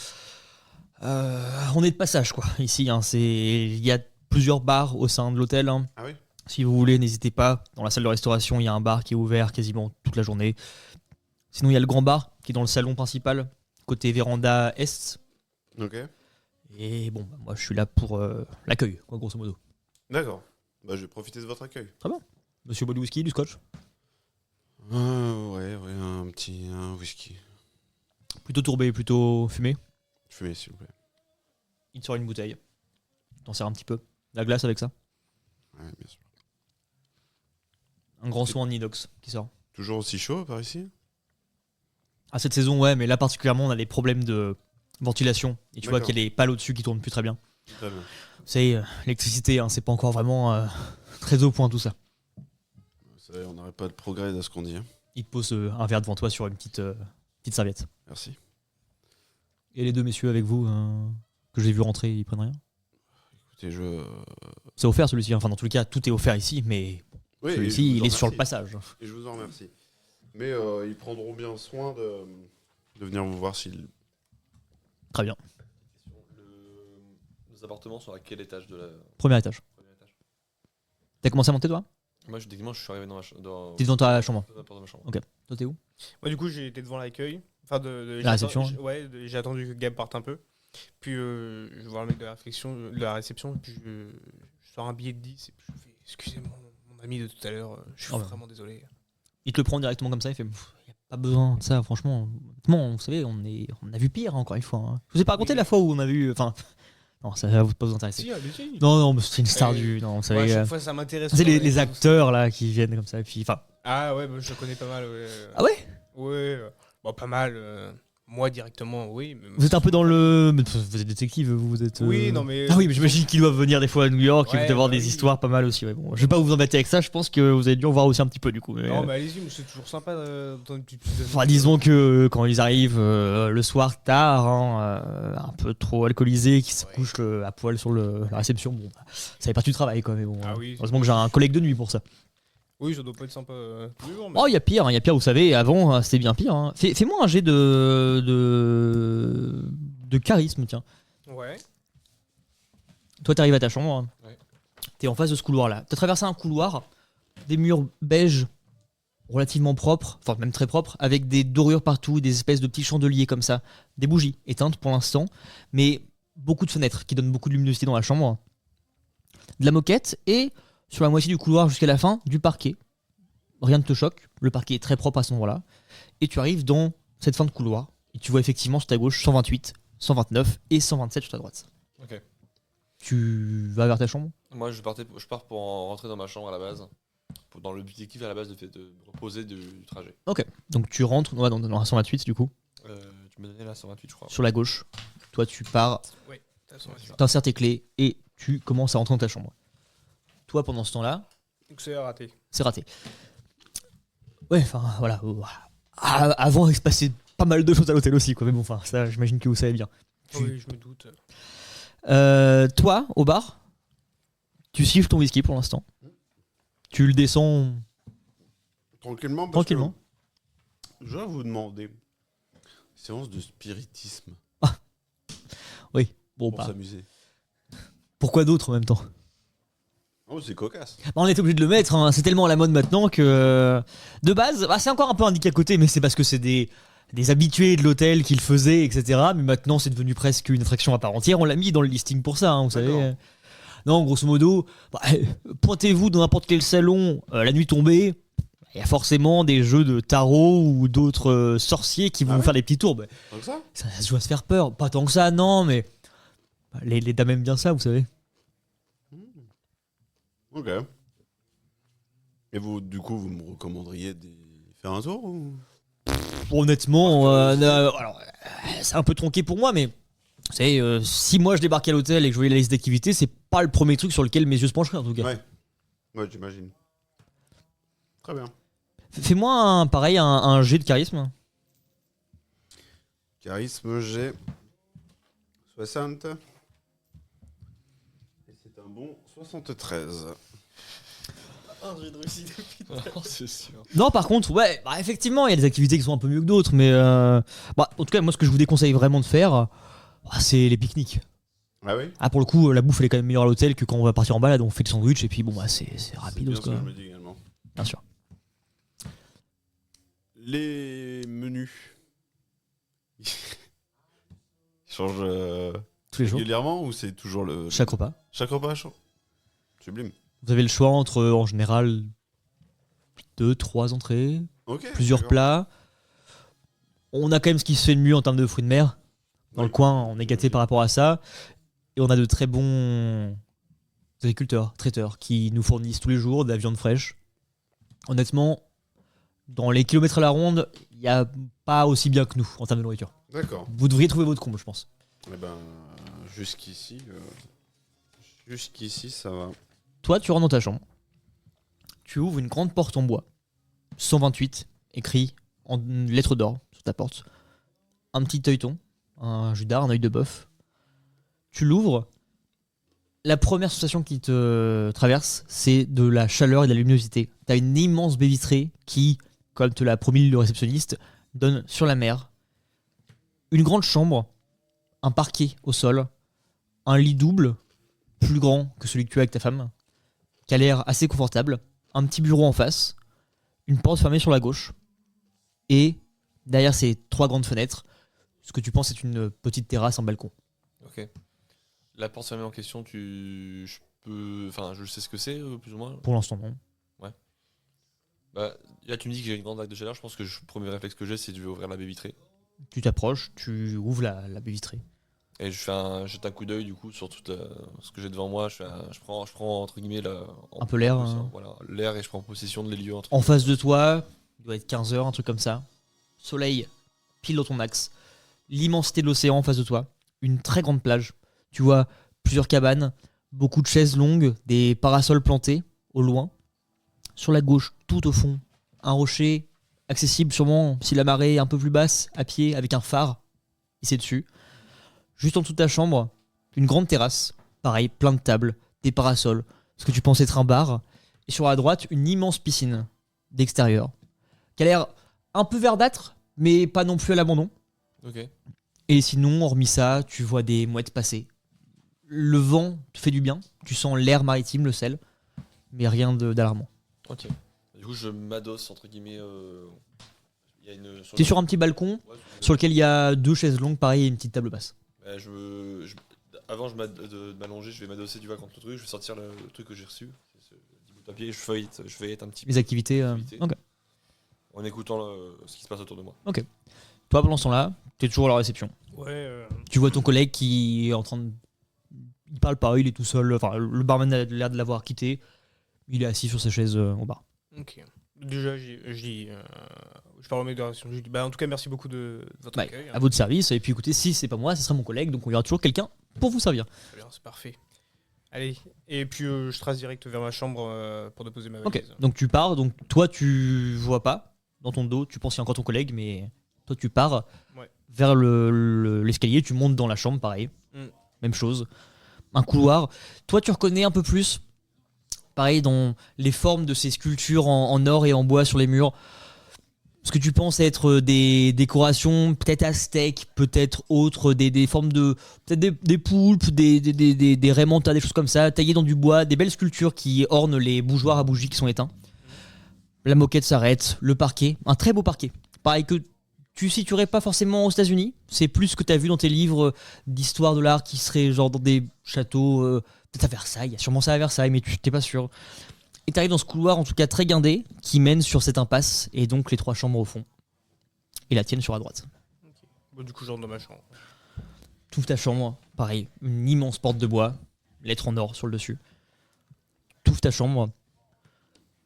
On est de passage, quoi, ici. Hein, il y a plusieurs bars au sein de l'hôtel. Hein. Ah oui ? Si vous voulez, n'hésitez pas. Dans la salle de restauration, il y a un bar qui est ouvert quasiment toute la journée. Sinon, il y a le grand bar qui est dans le salon principal, côté véranda est. Ok. Et bon, moi je suis là pour l'accueil, quoi, grosso modo. D'accord. Bah, je vais profiter de votre accueil. Monsieur boit du whisky, du scotch. Ouais, un whisky. Plutôt tourbé, plutôt fumé. Fumez, s'il vous plaît. Il te sort une bouteille. T'en sers un petit peu. La glace avec ça. Ouais, bien sûr. Un grand seau en inox qui sort. Toujours aussi chaud par ici? À cette saison, ouais, mais là particulièrement, on a des problèmes de ventilation. Et tu vois D'accord. qu'il y a les pales au-dessus qui tournent plus très bien. Très bien. Vous savez, l'électricité, hein, c'est pas encore vraiment très au point tout ça. C'est vrai, on n'arrête pas de progrès à ce qu'on dit. Hein. Il te pose un verre devant toi sur une petite serviette. Merci. Et les deux messieurs avec vous, que j'ai vu rentrer, ils prennent rien? Écoutez, C'est offert celui-ci, enfin dans tous les cas, tout est offert ici, mais oui, et je celui-ci, vous il en est sur le remercie. passage. Et je vous en remercie. Mais ils prendront bien soin de venir vous voir s'ils... Très bien. Nos appartements sont à quel étage de la. Premier étage. Premier étage. T'as commencé à monter toi? Moi, techniquement, je suis arrivé dans ma chambre. T'es devant ta chambre. Dans la porte de ma chambre. Toi t'es où? Moi, du coup, j'ai été devant l'accueil. Enfin, La réception, Ouais, j'ai attendu que Gab parte un peu. Puis, je vais voir le mec de la réception. Puis, je sors un billet de 10. Et puis, je fais excusez mon ami de tout à l'heure. Je suis Oh, bah. vraiment désolé. Il te le prend directement comme ça, il fait y a pas besoin de ça, franchement. Honnêtement, vous savez, on a vu pire encore une fois. Hein. Je vous ai pas raconté la fois où on a vu. Enfin, non, ça va pas vous intéresser. Si, allez-y. Non, mais c'est une star Euh, du. Non, vous Ouais, savez. à chaque fois, ça m'intéresse. c'est autant les acteurs là qui viennent comme ça, et puis. Enfin. Ah ouais, bah, je connais pas mal. Ouais. Ah ouais? Ouais, bon, pas mal. Moi, directement, oui. Mais... Vous êtes un peu dans le. Mais vous êtes détective, vous êtes. Oui, non, mais. Ah oui, mais j'imagine qu'ils doivent venir des fois à New York et Ouais, vous devez avoir bah des oui. histoires pas mal aussi. Ouais, bon, je vais pas vous embêter avec ça, je pense que vous avez dû en voir aussi un petit peu du coup. Mais, Non, mais allez-y, mais c'est toujours sympa d'entendre une petite. enfin, disons que quand ils arrivent le soir tard, hein, un peu trop alcoolisés, qui se Ouais. couchent à poil sur la réception, bon, bah, ça fait partie du travail quoi. Mais bon, Ah oui. heureusement que j'ai un collègue de nuit pour ça. Oui, ça doit pas être sympa tous les jours. Mais... Oh, il y a pire, vous savez, avant c'était bien pire. Hein. Fais-moi un jet de charisme, tiens. Ouais. Toi, t'arrives à ta chambre. Hein. Ouais. T'es en face de ce couloir-là. T'as traversé un couloir, des murs beige, relativement propres, enfin même très propres, avec des dorures partout, des espèces de petits chandeliers comme ça, des bougies éteintes pour l'instant, mais beaucoup de fenêtres qui donnent beaucoup de luminosité dans la chambre. De la moquette et sur la moitié du couloir jusqu'à la fin, du parquet. Rien ne te choque, le parquet est très propre à ce moment-là. Et tu arrives dans cette fin de couloir et tu vois effectivement sur ta gauche 128, 129 et 127 sur ta droite. Ok. Tu vas vers ta chambre? Moi, je pars pour rentrer dans ma chambre à la base. Dans l'objectif à la base de me reposer du trajet. Donc tu rentres ouais, dans la 128 du coup, Tu me donnais la 128, je crois. sur la gauche. Toi tu pars, Ouais, de toute façon, c'est ça. t'insères tes clés et tu commences à rentrer dans ta chambre. Toi pendant ce temps-là, Donc c'est raté. c'est raté. Ouais, enfin voilà. Avant il se passait pas mal de choses à l'hôtel aussi quoi, mais bon enfin ça j'imagine que vous savez bien. Oui, je me doute. Toi au bar, tu siffles ton whisky pour l'instant. Tu le descends Tranquillement. Parce tranquillement. que je vais vous demander... Séance de spiritisme. Bon Pour bah s'amuser. pourquoi d'autre en même temps? Oh, c'est cocasse. Bah, on est obligé de le mettre, hein. C'est tellement à la mode maintenant que de base, bah, c'est encore un peu indiqué à côté, mais c'est parce que c'est des habitués de l'hôtel qui le faisaient, etc. Mais maintenant c'est devenu presque une attraction à part entière. On l'a mis dans le listing pour ça, hein, vous D'accord. savez. Non, grosso modo, bah, pointez-vous dans n'importe quel salon la nuit tombée. Il y a forcément des jeux de tarot ou d'autres sorciers qui vont Ah vous ouais faire des petits tours. Bah, Comme ça? ça se joue à se faire peur. Pas tant que ça, non, mais bah, les dames aiment bien ça, vous savez. Ok. Et vous, du coup, vous me recommanderiez de faire un tour ou... Honnêtement, Parce que- alors, c'est un peu tronqué pour moi, mais vous savez, si moi je débarque à l'hôtel et que je voyais la liste d'activités, c'est pas le premier truc sur lequel mes yeux se pencheraient en tout cas. Ouais. Ouais, j'imagine. Très bien. Fais-moi pareil, un jet de charisme. Charisme, j'ai 60. Et c'est un bon 73. C'est sûr. Non, par contre, ouais, bah, effectivement, il y a des activités qui sont un peu mieux que d'autres, mais bah, en tout cas, moi ce que je vous déconseille vraiment de faire, c'est les pique-niques. Ah oui? Ah, pour le coup, la bouffe elle est quand même meilleure à l'hôtel que quand on va partir en balade, on fait le sandwich et puis bon, bah, c'est C'est rapide bien ce quoi. que je me dis également. Bien sûr. Les menus. Ils changent Tous les jours, régulièrement ou c'est toujours le... chaque repas. Chaque repas change? Sublime. Vous avez le choix entre, en général, 2-3 entrées, Ok. plusieurs d'accord. plats. On a quand même ce qui se fait de mieux en termes de fruits de mer. Dans Oui. le coin, on est gâté par rapport à ça. Et on a de très bons agriculteurs, traiteurs, qui nous fournissent tous les jours de la viande fraîche. Honnêtement, dans les kilomètres à la ronde, il n'y a pas aussi bien que nous en termes de nourriture. D'accord. Vous devriez trouver votre comble, je pense. Eh ben, jusqu'ici, ça va. Toi, tu rentres dans ta chambre. Tu ouvres une grande porte en bois. 128, écrit en lettres d'or sur ta porte. Un petit œilleton, un judard, un œil de bœuf. Tu l'ouvres. La première sensation qui te traverse, c'est de la chaleur et de la luminosité. T'as une immense baie vitrée qui, comme te l'a promis le réceptionniste, donne sur la mer. Une grande chambre, un parquet au sol, un lit double, plus grand que celui que tu as avec ta femme, qui a l'air assez confortable, un petit bureau en face, une porte fermée sur la gauche, et derrière ces 3 grandes fenêtres, ce que tu penses est une petite terrasse, un balcon. Ok. La porte fermée en question, je sais ce que c'est, plus ou moins. Pour l'instant, non. Bah, là, tu me dis que j'ai une grande vague de chaleur. Je pense que le premier réflexe que j'ai, c'est de ouvrir la baie vitrée. Tu t'approches, tu ouvres la baie vitrée. Et jette un coup d'œil du coup sur ce que j'ai devant moi. Je prends entre guillemets Un peu l'air, Voilà, l'air et je prends possession de les lieux. En face de toi, il doit être 15h, un truc comme ça. Soleil, pile dans ton axe. L'immensité de l'océan en face de toi. Une très grande plage. Tu vois plusieurs cabanes, beaucoup de chaises longues, des parasols plantés au loin. Sur la gauche, tout au fond, un rocher accessible sûrement si la marée est un peu plus basse, à pied, avec un phare. Et c'est dessus. Juste en dessous de ta chambre, une grande terrasse. Pareil, plein de tables, des parasols, ce que tu penses être un bar. Et sur la droite, une immense piscine d'extérieur, qui a l'air un peu verdâtre, mais pas non plus à l'abandon. Ok. Et sinon, hormis ça, tu vois des mouettes passer. Le vent te fait du bien, tu sens l'air maritime, le sel, mais rien d'alarmant. Ok. Du coup, je m'adosse entre guillemets. Il y a T'es sur un petit balcon Ouais, sur lequel il y a 2 chaises longues, pareil, et une petite table basse. Avant de m'allonger, je vais m'adosser du contre le truc. Je vais sortir le truc que j'ai reçu. C'est ce petit bout de papier. Je feuillette un petit peu. Les activités. Ok. En écoutant ce qui se passe autour de moi. Toi, pendant ce temps-là, t'es toujours à la réception. Ouais. Tu vois ton collègue qui est en train de. Il parle pas, il est tout seul. Enfin, le barman a l'air de l'avoir quitté. Il est assis sur sa chaise au bar. Ok. Déjà, je parle au mec de la réaction. Je lui dis, bah, en tout cas, merci beaucoup de votre Bah, accueil. à votre service. Et puis écoutez, si c'est pas moi, ce sera mon collègue. Donc il y aura toujours quelqu'un pour vous servir. Très bien, c'est parfait. Allez. Et puis, je trace direct vers ma chambre pour déposer ma Ok, valise. donc tu pars. Donc toi, tu vois pas dans ton dos. Tu penses qu'il y a encore ton collègue, mais toi, tu pars Ouais. vers l'escalier. Tu montes dans la chambre, pareil. Mm. Même chose. Un couloir. Toi, tu reconnais un peu plus. Pareil, dans les formes de ces sculptures en or et en bois sur les murs. Ce que tu penses être des décorations peut-être aztèques, peut-être autres, des formes de. Peut-être des poulpes, des raimentas, des choses comme ça, taillées dans du bois, des belles sculptures qui ornent les bougeoirs à bougies qui sont éteints. La moquette s'arrête, le parquet, un très beau parquet. Pareil que tu situerais pas forcément aux États-Unis, c'est plus ce que tu as vu dans tes livres d'histoire de l'art qui serait genre dans des châteaux, peut-être à Versailles, il y a sûrement ça à Versailles, mais tu t'es pas sûr. Et t'arrives dans ce couloir en tout cas très guindé qui mène sur cette impasse et donc les 3 chambres au fond. Et la tienne sur la droite. Bon, du coup, je rentre dans ma chambre. Toute ta chambre, pareil, une immense porte de bois, lettre en or sur le dessus. Toute ta chambre,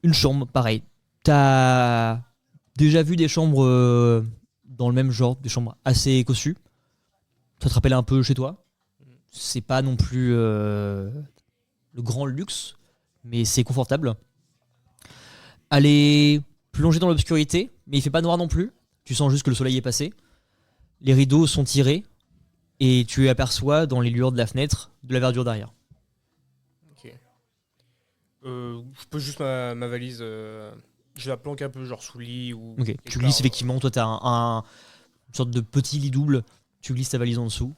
une chambre, pareil. T'as déjà vu des chambres dans le même genre, des chambres assez cossues. Ça te rappelle un peu chez toi. C'est pas non plus le grand luxe, mais c'est confortable. Elle est plongée dans l'obscurité, mais il fait pas noir non plus. Tu sens juste que le soleil est passé. Les rideaux sont tirés et tu aperçois dans les lueurs de la fenêtre de la verdure derrière. Ok. Je pose juste ma valise. Je la planque un peu, genre sous le lit ou. Ok, quelque tu part, glisses effectivement. Toi, t'as une sorte de petit lit double. Tu glisses ta valise en dessous.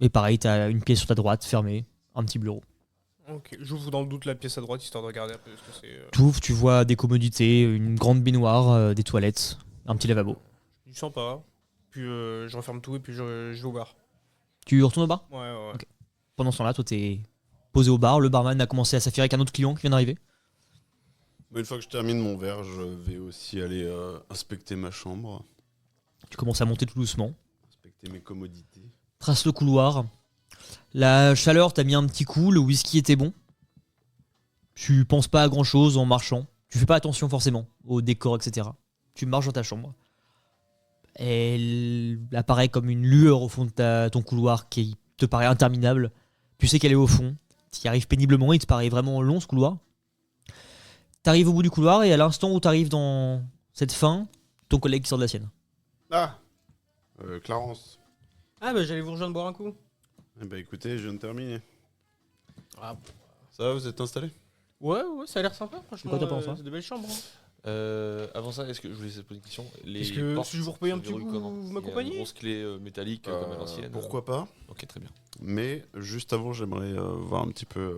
Et pareil, t'as une pièce sur ta droite fermée, un petit bureau. Ok, j'ouvre dans le doute la pièce à droite histoire de regarder un peu ce que c'est. Tu ouvres, tu vois des commodités, une grande baignoire, des toilettes, un petit lavabo. Je sens pas. Puis je referme tout et puis je vais au bar. Tu retournes au bar. Ouais. Ok. Pendant ce temps-là, toi, t'es posé au bar. Le barman a commencé à s'affairer avec un autre client qui vient d'arriver. Une fois que je termine mon verre, je vais aussi aller inspecter ma chambre. Tu commences à monter tout doucement. Respecter mes commodités. Trace le couloir. La chaleur t'a mis un petit coup, le whisky était bon. Tu penses pas à grand chose en marchant. Tu fais pas attention forcément au décor, etc. Tu marches dans ta chambre. Elle apparaît comme une lueur au fond de ton couloir qui te paraît interminable. Tu sais qu'elle est au fond. Tu y arrives péniblement, il te paraît vraiment long ce couloir. T'arrives au bout du couloir et à l'instant où t'arrives dans cette fin, ton collègue sort de la sienne. Ah Clarence. Ah bah j'allais vous rejoindre boire un coup. Eh ben écoutez, je viens de terminer. Ah, Ça va, vous êtes installés? ouais, ça a l'air sympa, franchement. Quoi t'en penses, hein C'est de belles chambres. Avant ça, est-ce que je voulais te poser une question? Est-ce que portes si je vous repaye un se petit verrouillent coup, comment? vous Il y a m'accompagnez? une grosse clé métallique comme à l'ancienne. Pourquoi pas? Ok, très bien. Mais juste avant, j'aimerais voir un petit peu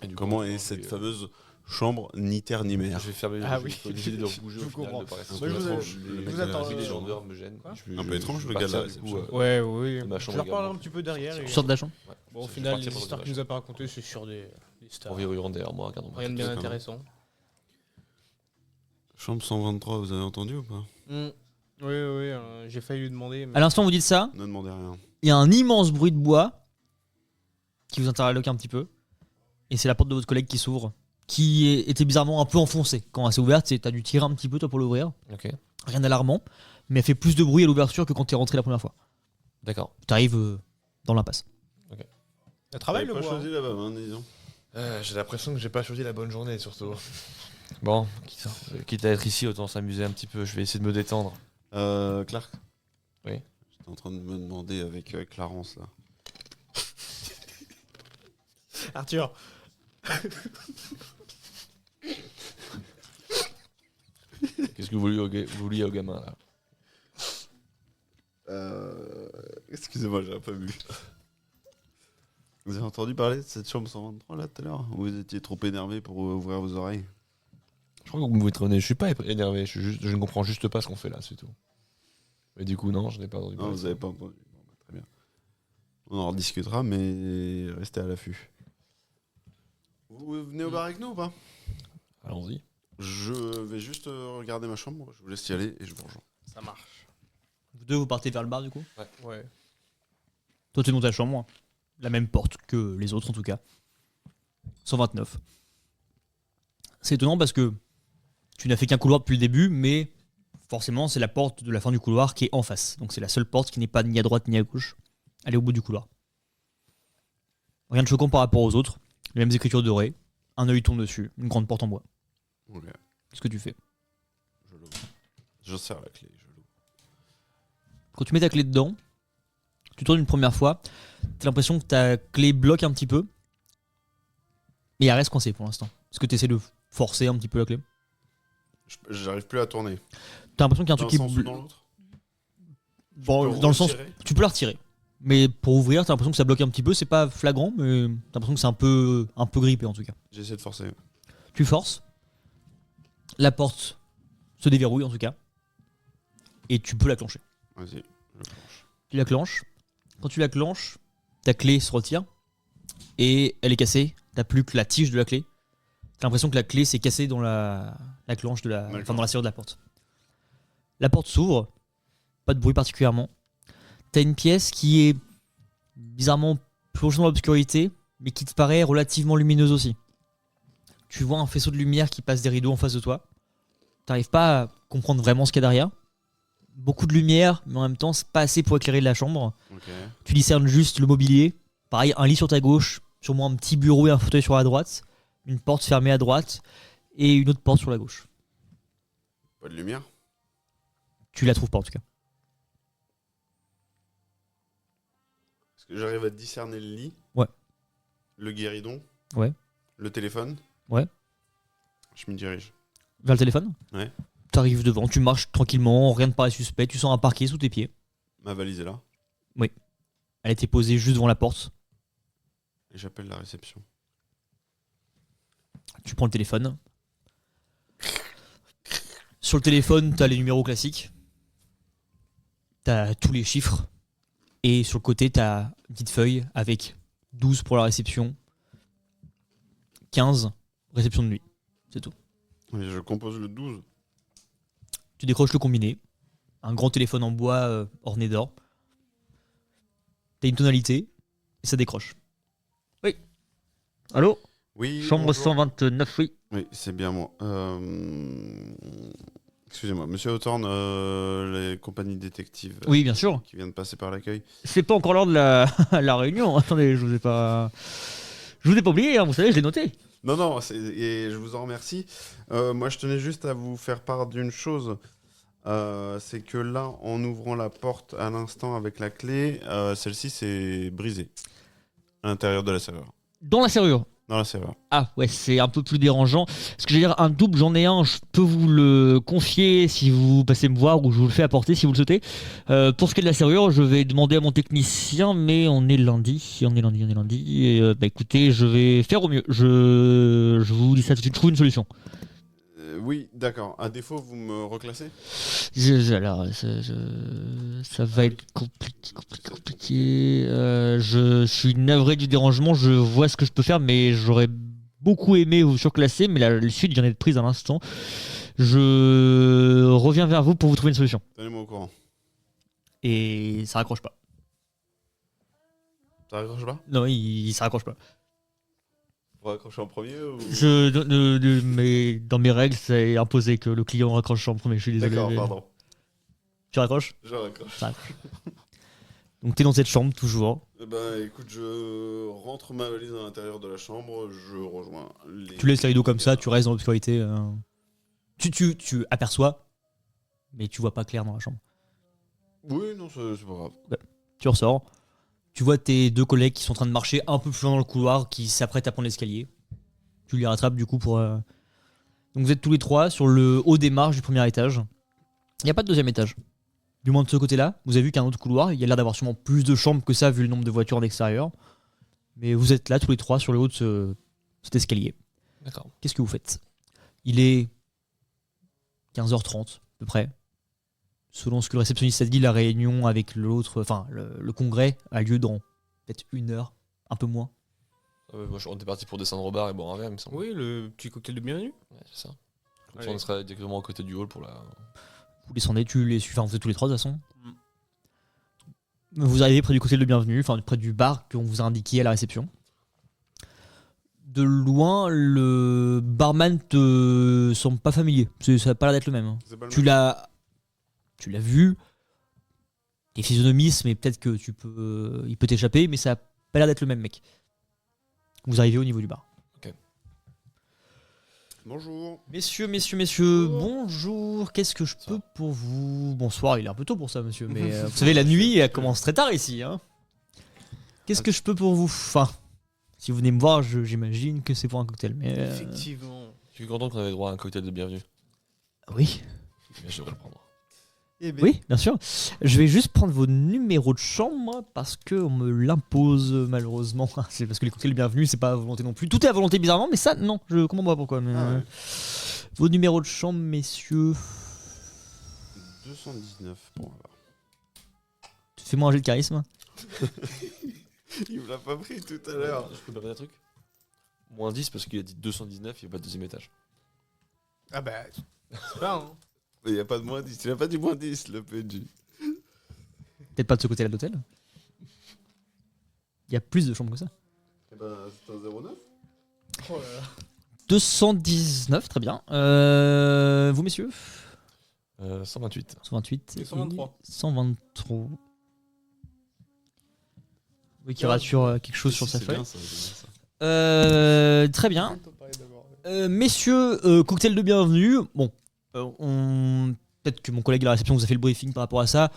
Et du comment coup, est je cette vais, fameuse chambre ni terre ni mer. Je vais fermer les Ah yeux. oui. J'ai décidé de bouger Je au final comprends. de paresse. Moi, je vous étrange, le je mec vous de la attends. Les réception. gens dehors me gênent. Quoi Un peu étrange, le gars de la réception. Ouais, oui. Ma Je chambre leur parle également. un petit peu derrière. Et... Tu sors de la chambre. Bon, au Je final, vais les partir pour histoires le qu'il nous a pas racontées, c'est sur des stars. En verrouillant derrière moi, regardons. Rien de bien D'accord. intéressant. Chambre 123, vous avez entendu ou pas? Oui, j'ai failli lui demander. Mais... À l'instant où vous dites ça, Ne demandez rien. il y a un immense bruit de bois qui vous interloque un petit peu. Et c'est la porte de votre collègue qui s'ouvre, qui était bizarrement un peu enfoncée. Quand elle s'est ouverte, t'as dû tirer un petit peu toi pour l'ouvrir. Ok, Rien d'alarmant, mais elle fait plus de bruit à l'ouverture que quand t'es rentré la première fois. d'accord. T'arrives dans l'impasse. Ça travaille Vous le avez pas bois. choisi là-bas, hein, disons. J'ai l'impression que j'ai pas choisi la bonne journée, surtout. Bon, quitte à être ici, autant s'amuser un petit peu. Je vais essayer de me détendre. Clark. Oui. J'étais en train de me demander avec Clarence là. Arthur. Qu'est-ce que vous vouliez au gamin, là? Excusez-moi, j'ai pas vu. Vous avez entendu parler de cette chambre 123 là tout à l'heure? Ou vous étiez trop énervé pour ouvrir vos oreilles? Je crois que vous me traînez. Je suis pas énervé. Je ne comprends juste pas ce qu'on fait là, c'est tout. Mais du coup, non, je n'ai pas entendu Non, parler. vous avez pas entendu. Bon, bah, très bien. On en rediscutera, mais restez à l'affût. Vous venez au bar avec nous ou pas? Allons-y. Je vais juste regarder ma chambre, je vous laisse y aller et je vous rejoins. Ça marche. Vous deux, vous partez vers le bar du coup. Ouais. Toi, t'es dans ta chambre. La même porte que les autres en tout cas. 129. C'est étonnant parce que tu n'as fait qu'un couloir depuis le début, mais forcément, c'est la porte de la fin du couloir qui est en face. Donc c'est la seule porte qui n'est pas ni à droite ni à gauche. Elle est au bout du couloir. Rien de choquant par rapport aux autres. Les mêmes écritures dorées. Un œil tombe dessus. Une grande porte en bois. Ok, Qu'est-ce que tu fais? je l'ouvre. Je serre la clé, je l'ouvre. Quand tu mets ta clé dedans, tu tournes une première fois. T'as l'impression que ta clé bloque un petit peu. Mais elle reste coincée pour l'instant. Est-ce que tu essaies de forcer un petit peu la clé? J'arrive plus à tourner. T'as l'impression qu'il y a un Dans truc un qui sens ou dans l'autre? Bon, Je peux dans le sens, retirer? tu peux la retirer. Mais pour ouvrir, t'as l'impression que ça bloque un petit peu. C'est pas flagrant, mais t'as l'impression que c'est un peu grippé en tout cas. J'essaie de forcer. Tu forces. La porte se déverrouille en tout cas. Et tu peux la clencher. Vas-y, je planche. Tu la clenches. Quand tu la clenches, ta clé se retire. Et elle est cassée. T'as plus que la tige de la clé. T'as l'impression que la clé s'est cassée dans la clenche D'accord. dans la serrure de la porte. La porte s'ouvre. Pas de bruit particulièrement. T'as une pièce qui est bizarrement plongée dans l'obscurité, mais qui te paraît relativement lumineuse aussi. Tu vois un faisceau de lumière qui passe des rideaux en face de toi. T'arrives pas à comprendre vraiment ce qu'il y a derrière. Beaucoup de lumière, mais en même temps, c'est pas assez pour éclairer la chambre. Ok. Tu discernes juste le mobilier. Pareil, un lit sur ta gauche, sûrement un petit bureau et un fauteuil sur la droite. Une porte fermée à droite et une autre porte sur la gauche. Pas de lumière? Tu la trouves pas en tout cas. Est-ce que j'arrive à discerner le lit? Ouais. Le guéridon? Ouais. Le téléphone? Ouais. Je m'y dirige. Vers le téléphone? Ouais. T'arrives devant, tu marches tranquillement, rien ne paraît suspect, tu sens un parquet sous tes pieds. Ma valise est là. Elle était posée juste devant la porte. Et j'appelle la réception. Tu prends le téléphone. Sur le téléphone, t'as les numéros classiques. T'as tous les chiffres. Et sur le côté, t'as une petite feuille avec 12 pour la réception, 15 réception de nuit. C'est tout. Et je compose le 12. Tu décroches le combiné. un grand téléphone en bois orné d'or. T'as une tonalité et ça décroche. Oui. Allô? Oui. Chambre bonjour. 129, oui. Oui, c'est bien moi. Excusez-moi, monsieur Hawthorne, les compagnies détectives Oui, bien sûr. qui viennent de passer par l'accueil. C'est pas encore l'heure de la réunion. Attendez, je vous ai pas oublié, hein, vous savez, je l'ai noté. Non, et je vous en remercie. Moi, je tenais juste à vous faire part d'une chose. C'est que là, en ouvrant la porte à l'instant avec la clé, celle-ci s'est brisée à l'intérieur de la serrure. Dans la serrure. Dans la serrure. Ah ouais, c'est un peu plus dérangeant. Ce que je veux dire, un double, j'en ai un, je peux vous le confier si vous passez me voir ou je vous le fais apporter si vous le souhaitez. Pour ce qui est de la serrure, je vais demander à mon technicien, mais on est lundi. Et écoutez, je vais faire au mieux. Je vous dis ça tout de suite, je trouve une solution. Oui, d'accord. À défaut, vous me reclassez? Alors, ça va être compliqué. Je suis navré du dérangement, je vois ce que je peux faire, mais j'aurais beaucoup aimé vous surclasser, mais la suite vient d'être prise à l'instant. Je reviens vers vous pour vous trouver une solution. Tenez-moi au courant. Et ça raccroche pas. Ça raccroche pas? Non, ça raccroche pas. Vous raccrochez en premier ou... Mais dans mes règles, c'est imposé que le client raccroche en premier. Je suis désolé. D'accord, mais- pardon. Tu raccroches? Je raccroche. Ça raccroche. Donc t'es dans cette chambre toujours. Eh ben, écoute, je rentre ma valise à l'intérieur de la chambre, je rejoins les... Tu laisses les rideaux comme ça, tu restes dans l'obscurité. Tu aperçois, mais tu vois pas clair dans la chambre. Oui, non, c'est pas grave. Tu ressors. Tu vois tes deux collègues qui sont en train de marcher un peu plus loin dans le couloir, qui s'apprêtent à prendre l'escalier. Tu les rattrapes du coup pour... Donc vous êtes tous les trois sur le haut des marches du premier étage. Il n'y a pas de deuxième étage. Du moins de ce côté-là. Vous avez vu qu'il y a un autre couloir. Il y a l'air d'avoir sûrement plus de chambres que ça vu le nombre de voitures en extérieur. Mais vous êtes là tous les trois sur le haut de cet escalier. D'accord. Qu'est-ce que vous faites? Il est 15h30 à peu près. Selon ce que le réceptionniste a dit, la réunion avec l'autre, enfin le congrès a lieu dans peut-être 1 heure, un peu moins. On était parti pour descendre au bar et boire un verre, il me semble. Oui, le petit cocktail de bienvenue. Ouais, c'est ça. Comme ça, Allez. on sera directement à côté du hall pour la. Vous descendez, tu les suis, enfin vous êtes tous les trois de toute façon. Vous arrivez près du cocktail de bienvenue, enfin près du bar qu'on vous a indiqué à la réception. De loin, le barman te semble pas familier. Ça n'a pas l'air d'être le même. C'est pas le Tu même. l'as vu. Des physionomistes, mais peut-être que il peut t'échapper, mais ça a pas l'air d'être le même mec. Vous arrivez au niveau du bar. Bonjour. Messieurs, bonjour. Qu'est-ce que je peux pour vous? Bonsoir, il est un peu tôt pour ça, monsieur, mais vous savez, la nuit, elle commence très tard ici. Hein. Qu'est-ce que je peux pour vous? Enfin, si vous venez me voir, j'imagine que c'est pour un cocktail, mais... Effectivement. Je suis content qu'on avait droit à un cocktail de bienvenue. Oui. Mais je devrais le prendre. Oui, bien sûr. Je vais juste prendre vos numéros de chambre parce qu'on me l'impose malheureusement. C'est parce que les cocktails bienvenus, c'est pas à volonté non plus. Tout est à volonté bizarrement, mais ça, non. Je comprends pas pourquoi. Mais, Ah ouais. Vos numéros de chambre, messieurs. 219 pour avoir. Fais-moi un jet de charisme. Il me l'a pas pris tout à l'heure. Je peux me permettre un truc Moins 10 parce qu'il a dit 219, il n'y a pas de deuxième étage. Ah bah, c'est pas, hein. Il n'y a pas de moins 10. Il n'a pas du moins 10, le PNJ. Peut-être pas de ce côté-là de l'hôtel. Il y a plus de chambres que ça. Eh ben, c'est un 09. Oh là là. 219, très bien. Vous, messieurs 128. 128. Et 123. 123. Oui, qui rassure quelque chose sur sa C'est feuille. bien ça, c'est bien ça. Très bien. Messieurs, cocktail de bienvenue. Bon, peut-être que mon collègue à la réception vous a fait le briefing par rapport à ça.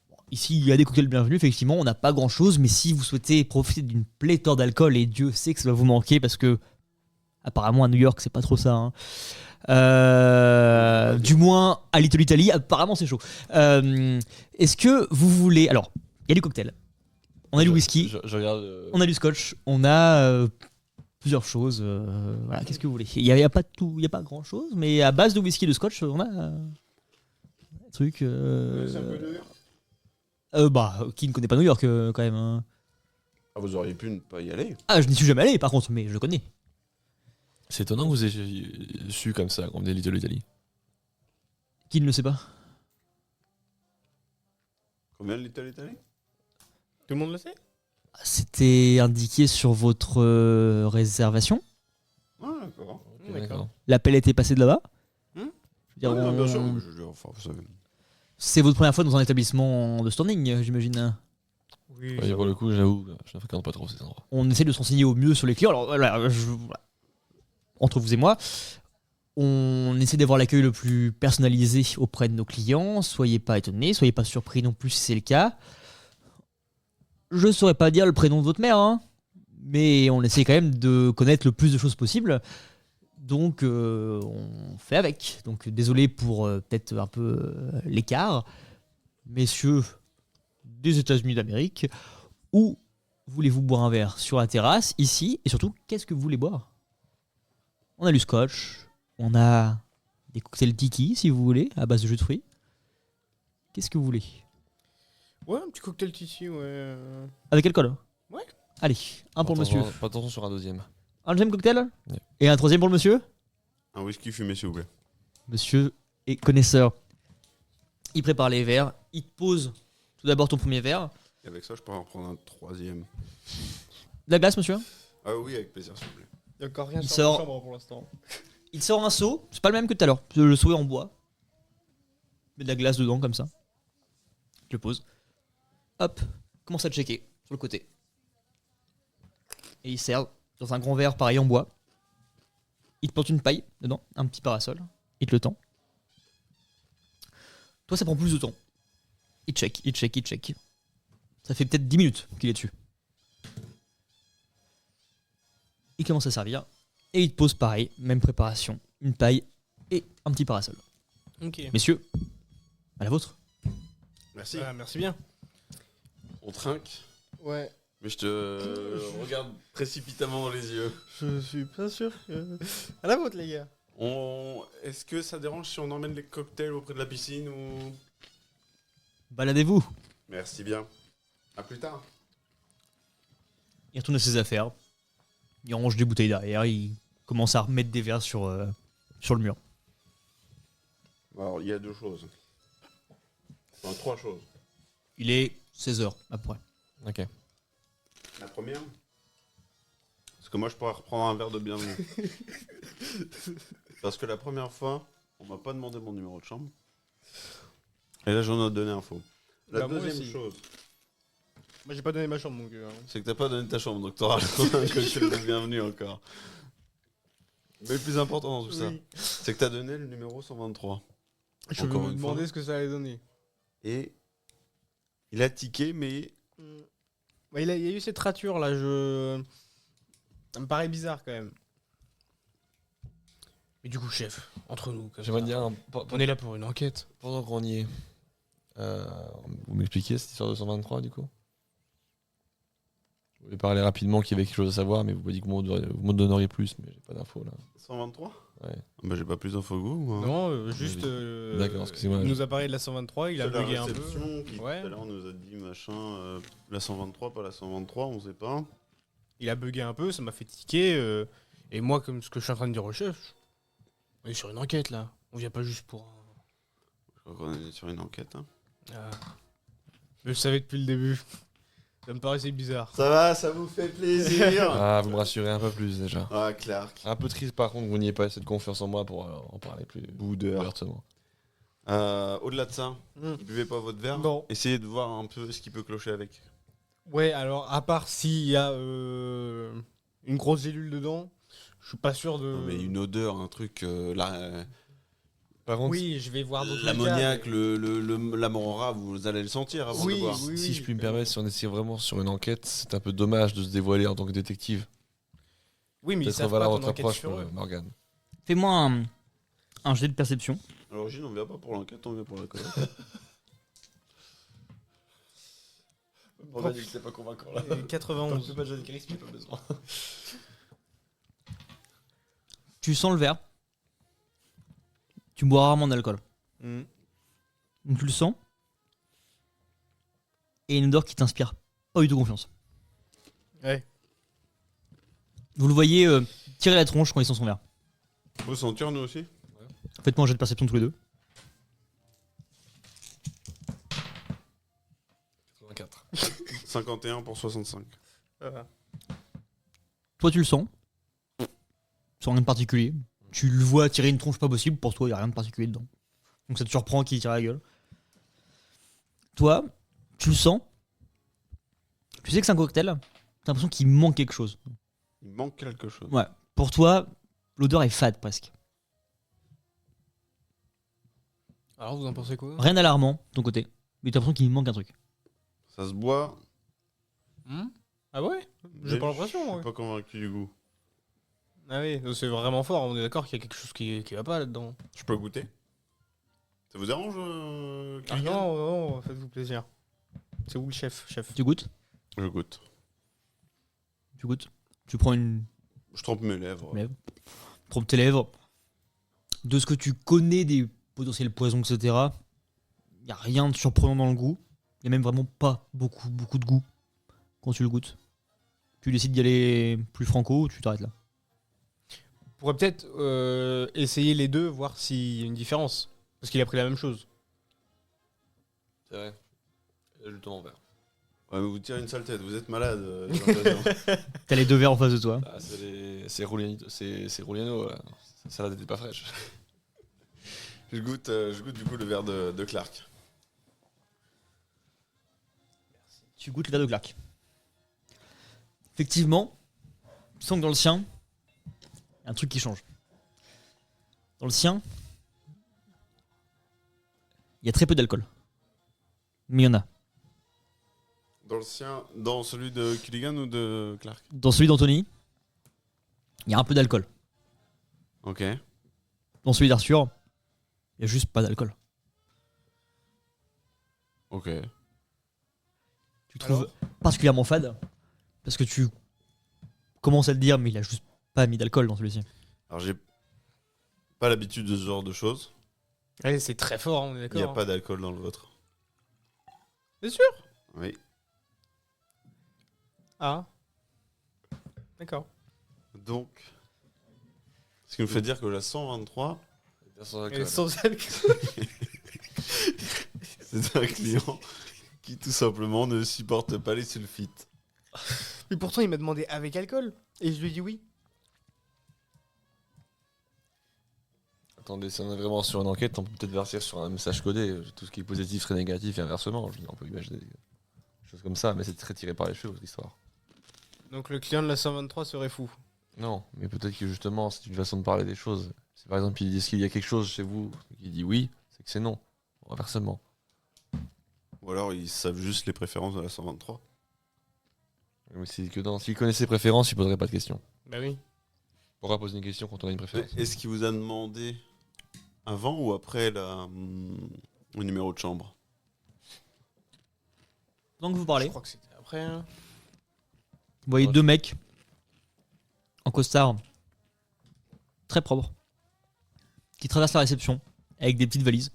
Bon, ici, il y a des cocktails de bienvenue, effectivement, on n'a pas grand-chose, mais si vous souhaitez profiter d'une pléthore d'alcool, et Dieu sait que ça va vous manquer, parce que apparemment à New York, c'est pas trop ça. Hein. Du moins, à Little Italy, apparemment c'est chaud. Est-ce que vous voulez... Alors, il y a du cocktail. On a du whisky. Je regarde. On a du scotch, on a plusieurs choses. Voilà, qu'est-ce que vous voulez? Il y a pas tout, il y a pas grand chose, mais à base de whisky et de scotch, on a un truc. C'est un peu dur. Qui ne connaît pas New York quand même. Hein. Ah, vous auriez pu ne pas y aller. Ah, je n'y suis jamais allé par contre, mais je le connais. C'est étonnant que vous ayez su comme ça qu'on venait de Little Italy. Qui ne le sait pas? Combien de litres l'étalé? Tout le monde le sait? C'était indiqué sur votre réservation. Ah, d'accord. Ok, D'accord. L'appel était passé de là-bas. Hmm. Je veux dire, Ouais, bien sûr. on- Je veux dire, enfin, vous savez. C'est votre première fois dans un établissement de standing, j'imagine. Oui, Ouais, pour le coup, j'avoue, je ne fréquente pas trop ces endroits. On essaie de se renseigner au mieux sur les clients. Alors voilà, voilà. Entre vous et moi, on essaie d'avoir l'accueil le plus personnalisé auprès de nos clients. Soyez pas étonnés, soyez pas surpris non plus si c'est le cas. Je saurais pas dire le prénom de votre mère, hein, mais on essaie quand même de connaître le plus de choses possible. Donc on fait avec. Donc désolé pour peut-être un peu l'écart. Messieurs des États-Unis d'Amérique, où voulez-vous boire un verre? Sur la terrasse, ici, et surtout, qu'est-ce que vous voulez boire? On a du scotch, on a des cocktails tiki, si vous voulez, à base de jus de fruits. Qu'est-ce que vous voulez? Ouais, un petit cocktail ici, ouais. Avec alcool? Ouais. Allez, un pour le monsieur. Pas attention sur un deuxième. Un deuxième cocktail? Ouais. Et un troisième pour le monsieur? Un whisky fumé, s'il vous plaît. Monsieur est connaisseur. Il prépare les verres, il te pose tout d'abord ton premier verre. Et avec ça, je pourrais en prendre un troisième. De la glace, monsieur? Ah oui, avec plaisir, s'il vous plaît. Il y a encore rien Il sur sort. la chambre pour l'instant. Il te sort un seau, c'est pas le même que tout à l'heure. Le seau est en bois. Il met de la glace dedans, comme ça. Je le pose. Hop, commence à checker sur le côté. Et il sert dans un grand verre pareil en bois. Il te porte une paille dedans, un petit parasol. Il te le tend. Toi, ça prend plus de temps. Il check, il check, il check. Ça fait peut-être 10 minutes qu'il est dessus. Il commence à servir. Et il te pose pareil, même préparation. Une paille et un petit parasol. Ok. Messieurs, à la vôtre. Merci. Ah, merci bien. On trinque, Ouais. mais je te regarde précipitamment dans les yeux. Je suis pas sûr que. À la vôtre, les gars. Est-ce que ça dérange si on emmène les cocktails auprès de la piscine ou... Baladez-vous. Merci bien. À plus tard. Il retourne à ses affaires. Il range des bouteilles derrière. Il commence à remettre des verres sur le mur. Alors, il y a deux choses. Enfin, trois choses. Il est 16h à peu près. Ok. La première, parce que moi, je pourrais reprendre un verre de bienvenue. Parce que la première fois, on m'a pas demandé mon numéro de chambre. Et là, j'en ai donné un faux. La Bah, moi deuxième aussi. chose, Moi, j'ai pas donné ma chambre, donc. c'est que t'as pas donné ta chambre, donc t'auras le cocktail de bienvenue encore. Mais le plus important dans tout ça, Oui. c'est que t'as donné le numéro 123. Je vais Encore me une demander fois. ce que ça allait donner. Et il a tiqué, mais Bah, il y a eu cette rature là, ça me paraît bizarre quand même. Mais du coup, chef, entre nous, comme J'aimerais ça, dire, on est là pour une enquête. pendant qu'on y est, vous m'expliquez cette histoire de 123 du coup? Je voulais parler rapidement qu'il y avait quelque chose à savoir, mais vous m'avez dit que vous m'en donneriez plus, mais j'ai pas d'infos là. 123 Ouais. Bah, j'ai pas plus d'infos que vous, moi. Non, juste. D'accord, excusez-moi. Il nous a parlé de la 123, il a C'est la bugué un peu. réception qui, Ouais. tout à l'heure, nous a dit machin, la 123, pas la 123, on sait pas. Il a bugué un peu, ça m'a fait tiquer. Et moi, comme ce que je suis en train de dire au chef, on est sur une enquête là. On vient pas juste pour. Je crois qu'on est sur une enquête. Hein. Ah. Je le savais depuis le début. Ça me paraissait bizarre. Ça va, ça vous fait plaisir. Ah, vous me rassurez un peu plus déjà. Ah, Clark. Un peu triste par contre que vous n'ayez pas assez de confiance en moi pour en parler plus Boudeur. ouvertement. Au-delà de ça, buvez pas votre verre. Non. Essayez de voir un peu ce qui peut clocher avec. Ouais, alors à part s'il y a une grosse gélule dedans, je suis pas sûr de. Non, mais une odeur, un truc, Par contre, Oui, je vais voir d'autres l'ammoniaque, cas, mais- l'amorra, vous allez le sentir avant Oui, de boire. oui. si je puis me permettre, si on est vraiment sur une enquête, c'est un peu dommage de se dévoiler en tant que détective. Oui, mais ils Peut-être savent valoir pas votre ton enquête approche, sur eux. Morgane. Fais-moi un jet de perception. À l'origine, on vient pas pour l'enquête, on vient pour la colère. Morgane, il était pas convaincant là. Et 91. pas de charisme, pas besoin. Tu sens le verre. Tu bois rarement d'alcool. Hmm. Donc tu le sens. Et une odeur qui t'inspire pas du tout confiance. Ouais. Vous le voyez tirer la tronche quand il sent son verre. Faut sentir, nous aussi. Faites-moi un jet de perception tous les deux. 51 pour 65. Toi, tu le sens. Sans rien de particulier. Tu le vois tirer une tronche pas possible. Pour toi, il n'y a rien de particulier dedans. Donc ça te surprend qu'il tire la gueule. Toi, tu le sens. Tu sais que c'est un cocktail. T'as l'impression qu'il manque quelque chose. Il manque quelque chose. Ouais. Pour toi, l'odeur est fade presque. Alors, vous en pensez quoi? Rien d'alarmant de ton côté. Mais t'as l'impression qu'il manque un truc. Ça se boit. Ah ouais? J'ai mais pas l'impression, Je moi. suis pas convaincu du goût. Ah oui, donc c'est vraiment fort. On est d'accord qu'il y a quelque chose qui va pas là-dedans. Je peux goûter? Ça vous dérange, Ah Kylian? non, non, faites-vous plaisir. C'est où le chef? Tu goûtes. Je goûte. Tu goûtes. Tu prends une Je trempe mes lèvres. lèvre. Trempe tes lèvres. De ce que tu connais des potentiels poisons, etc. Il n'y a rien de surprenant dans le goût. Il n'y a même vraiment pas beaucoup de goût quand tu le goûtes. Tu décides d'y aller plus franco ou tu t'arrêtes là? On pourrait peut-être essayer les deux, voir s'il y a une différence. Parce qu'il a pris la même chose. C'est vrai. J'ai le temps en verre. Ouais, mais vous tirez une sale tête, vous êtes malade. J'ai l'impression. T'as les deux verres en face de toi. Ah, c'est Rouliano, là. Ça salade n'était pas fraîche. je goûte du coup le verre de Clark. Tu goûtes le verre de Clark. Effectivement, tu sens que dans le sien, il y a un truc qui change. Dans le sien, il y a très peu d'alcool. Mais il y en a. Dans le sien, dans celui de Killigan ou de Clark? Dans celui d'Anthony, il y a un peu d'alcool. Ok. Dans celui d'Arthur, il n'y a juste pas d'alcool. Ok. Tu trouves particulièrement fade parce que tu commences à te dire, mais il a juste pas mis d'alcool dans celui-ci. Alors j'ai pas l'habitude de ce genre de choses. Ouais, c'est très fort, on est Il n'y d'accord. a pas d'alcool dans le vôtre. C'est sûr? Oui. Ah. D'accord. Donc, ce qui nous fait dire que la 123, Sans Et alcool. sans alcool. c'est un client qui tout simplement ne supporte pas les sulfites. Mais pourtant, il m'a demandé avec alcool. Et je lui ai dit oui. Attendez, si on est vraiment sur une enquête, on peut peut-être verser sur un message codé. Tout ce qui est positif serait négatif et inversement. On peut imaginer des choses comme ça, mais c'est très tiré par les cheveux, votre histoire. Donc le client de la 123 serait fou. Non, mais peut-être que justement, c'est une façon de parler des choses. Si par exemple, il dit est-ce qu'il y a quelque chose chez vous, il dit oui, c'est que c'est non. Ou inversement. Ou alors ils savent juste les préférences de la 123. Mais c'est que s'il connaissait ses préférences, il poserait pas de questions. Bah oui. Pourquoi poser une question quand on a une préférence? Est-ce qu'il vous a demandé avant ou après le numéro de chambre? Donc vous Je parlez, crois que c'était après. Hein. vous voyez Ouais. deux mecs en costard très propres qui traversent la réception avec des petites valises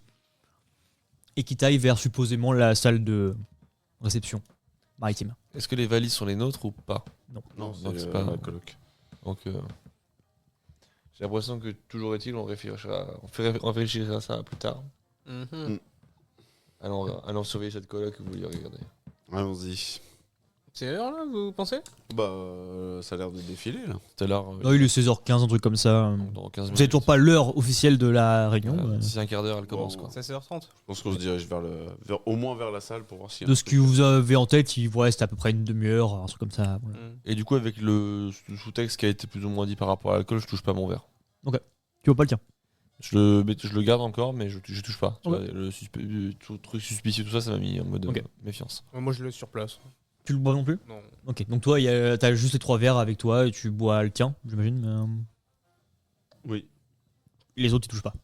et qui taillent vers supposément la salle de réception maritime. Est-ce que les valises sont les nôtres ou pas? Non. Non, donc c'est c'est pas- la coloc. Donc, j'ai l'impression que toujours est-il, on réfléchira à ça plus tard. Mhm. Allons surveiller cette coloc que vous voulez regarder. Allons-y. C'est l'heure là, vous pensez? Bah, ça a l'air de défiler là. Tout à l'heure, Là, il est 16h15, un truc comme ça. dans 15 Vous minutes. savez toujours pas l'heure officielle de la réunion. D'ici un quart d'heure, elle commence. Bon. Quoi. C'est 16h30. Je pense qu'on se dirige au moins vers la salle pour voir si. De ce que vous avez en tête, il vous reste à peu près une demi-heure, un truc comme ça. Voilà. Et du coup, avec le sous-texte qui a été plus ou moins dit par rapport à l'alcool, je touche pas mon verre. Tu vois pas le tien. Je le garde encore, mais je touche pas. Tu Ok. vois, le truc suspicieux, tout ça, ça m'a mis en mode Ok. méfiance. Moi, je le laisse sur place. Tu le bois non plus? Non. Ok, donc toi, t'as juste les 3 verres avec toi et tu bois le tien, j'imagine. Oui. Les autres, tu touches pas.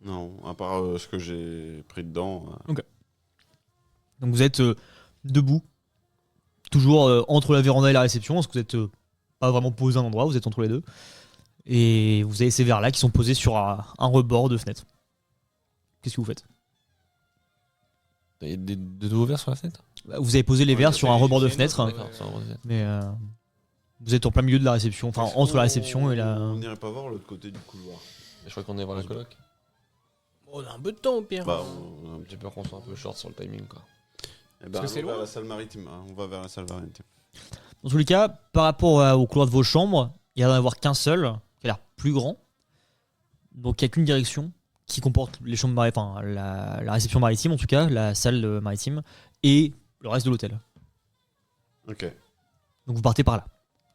Non, à part ce que j'ai pris dedans. Donc vous êtes debout, toujours entre la véranda et la réception, parce que vous êtes pas vraiment posé à un endroit, vous êtes entre les deux. Et vous avez ces verres-là qui sont posés sur un rebord de fenêtre. Qu'est-ce que vous faites? Il y a de nouveaux verres sur la fenêtre? Bah, vous avez posé les Ouais, verres il y a sur pas un eu rebord de d'hygiène, fenêtre, ouais. D'accord, c'est un rebord de fenêtre. mais vous êtes en plein milieu de la réception, enfin Est-ce entre la qu'on- réception et la... On n'irait pas voir l'autre côté du couloir. Je crois qu'on est voir la coloc. On a un peu de temps au pire. Bah, J'ai peur qu'on soit un peu short sur le timing, quoi. Eh Parce que c'est on va vers loin. la salle maritime. On va vers la salle maritime. Dans tous les cas, par rapport au couloir de vos chambres, il n'y en a avoir qu'un seul, qui a l'air plus grand. Donc il n'y a qu'une direction qui comporte les chambres enfin la réception maritime en tout cas, la salle maritime, et le reste de l'hôtel. Ok, Donc vous partez par là.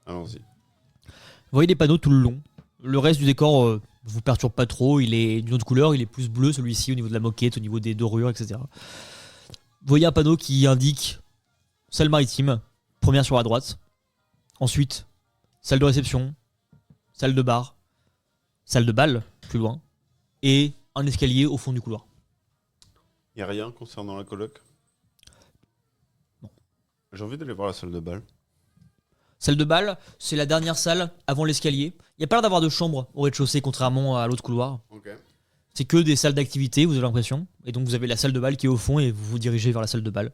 allons-y. Vous voyez des panneaux tout le long. Le reste du décor vous perturbe pas trop, il est d'une autre couleur, il est plus bleu celui-ci au niveau de la moquette, au niveau des dorures, etc. Vous voyez un panneau qui indique salle maritime, première sur la droite. Ensuite, salle de réception, salle de bar, salle de bal, plus loin, et un escalier au fond du couloir. Il n'y a rien concernant la coloc? Non. J'ai envie d'aller voir la salle de bal. Salle de bal, c'est la dernière salle avant l'escalier. Il n'y a pas l'air d'avoir de chambre au rez-de-chaussée, contrairement à l'autre couloir. Ok. C'est que des salles d'activité, vous avez l'impression. Et donc vous avez la salle de bal qui est au fond et vous vous dirigez vers la salle de bal.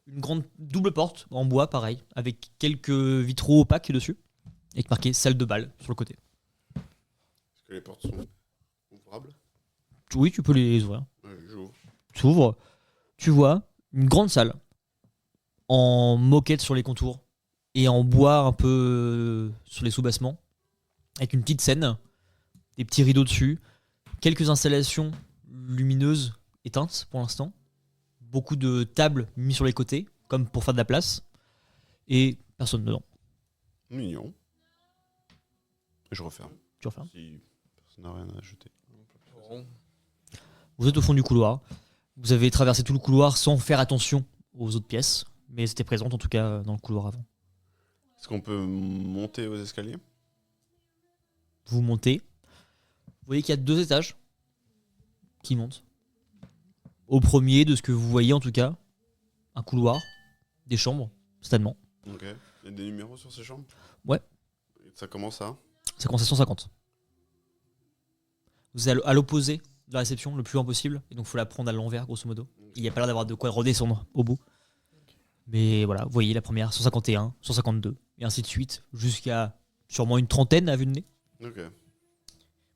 Une grande double porte en bois, pareil, avec quelques vitraux opaques dessus. Et marqué salle de bal sur le côté. Est-ce que les portes sont ouvrables? Oui, tu peux les ouvrir. Ouais, j'ouvre. Tu ouvres, tu vois une grande salle en moquette sur les contours et en bois un peu sur les sous-bassements, avec une petite scène, des petits rideaux dessus, quelques installations lumineuses éteintes pour l'instant, beaucoup de tables mises sur les côtés, comme pour faire de la place, et personne dedans. Mignon. Je referme. Tu refermes. Si personne n'a rien à ajouter. Vous êtes au fond du couloir. Vous avez traversé tout le couloir sans faire attention aux autres pièces, mais c'était présente en tout cas dans le couloir avant. Est-ce qu'on peut monter aux escaliers? Vous montez. Vous voyez qu'il y a 2 étages qui montent. Au premier, de ce que vous voyez en tout cas, un couloir, des chambres, certainement. Ok. Il y a des numéros sur ces chambres? Ouais. Et ça commence à? Ça commence à 150. Vous êtes à l'opposé de la réception le plus loin possible, et donc il faut la prendre à l'envers grosso modo. Il n'y a pas l'air d'avoir de quoi redescendre au bout. Mais voilà, vous voyez la première, 151, 152, et ainsi de suite, jusqu'à sûrement une trentaine à vue de nez. Ok.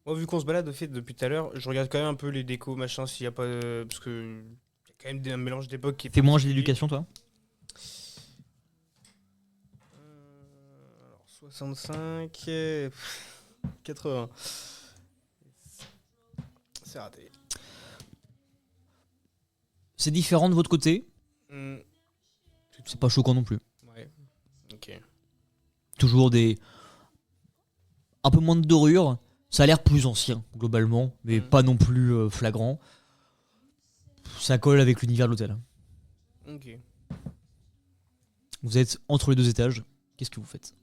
Moi, vu qu'on se balade au fait depuis tout à l'heure, je regarde quand même un peu les décos, machin, s'il y a pas. Parce que. Il y a quand même un mélange d'époque qui est. Fais-moi un jet particulier. d'éducation, toi. Alors, 65. 80. C'est raté. C'est différent de votre côté, Hmm, c'est pas choquant non plus. ouais. Ok. Toujours des. Un peu moins de dorure. Ça a l'air plus ancien, globalement, mais pas non plus flagrant. Ça colle avec l'univers de l'hôtel. Ok. Vous êtes entre les 2 étages. Qu'est-ce que vous faites?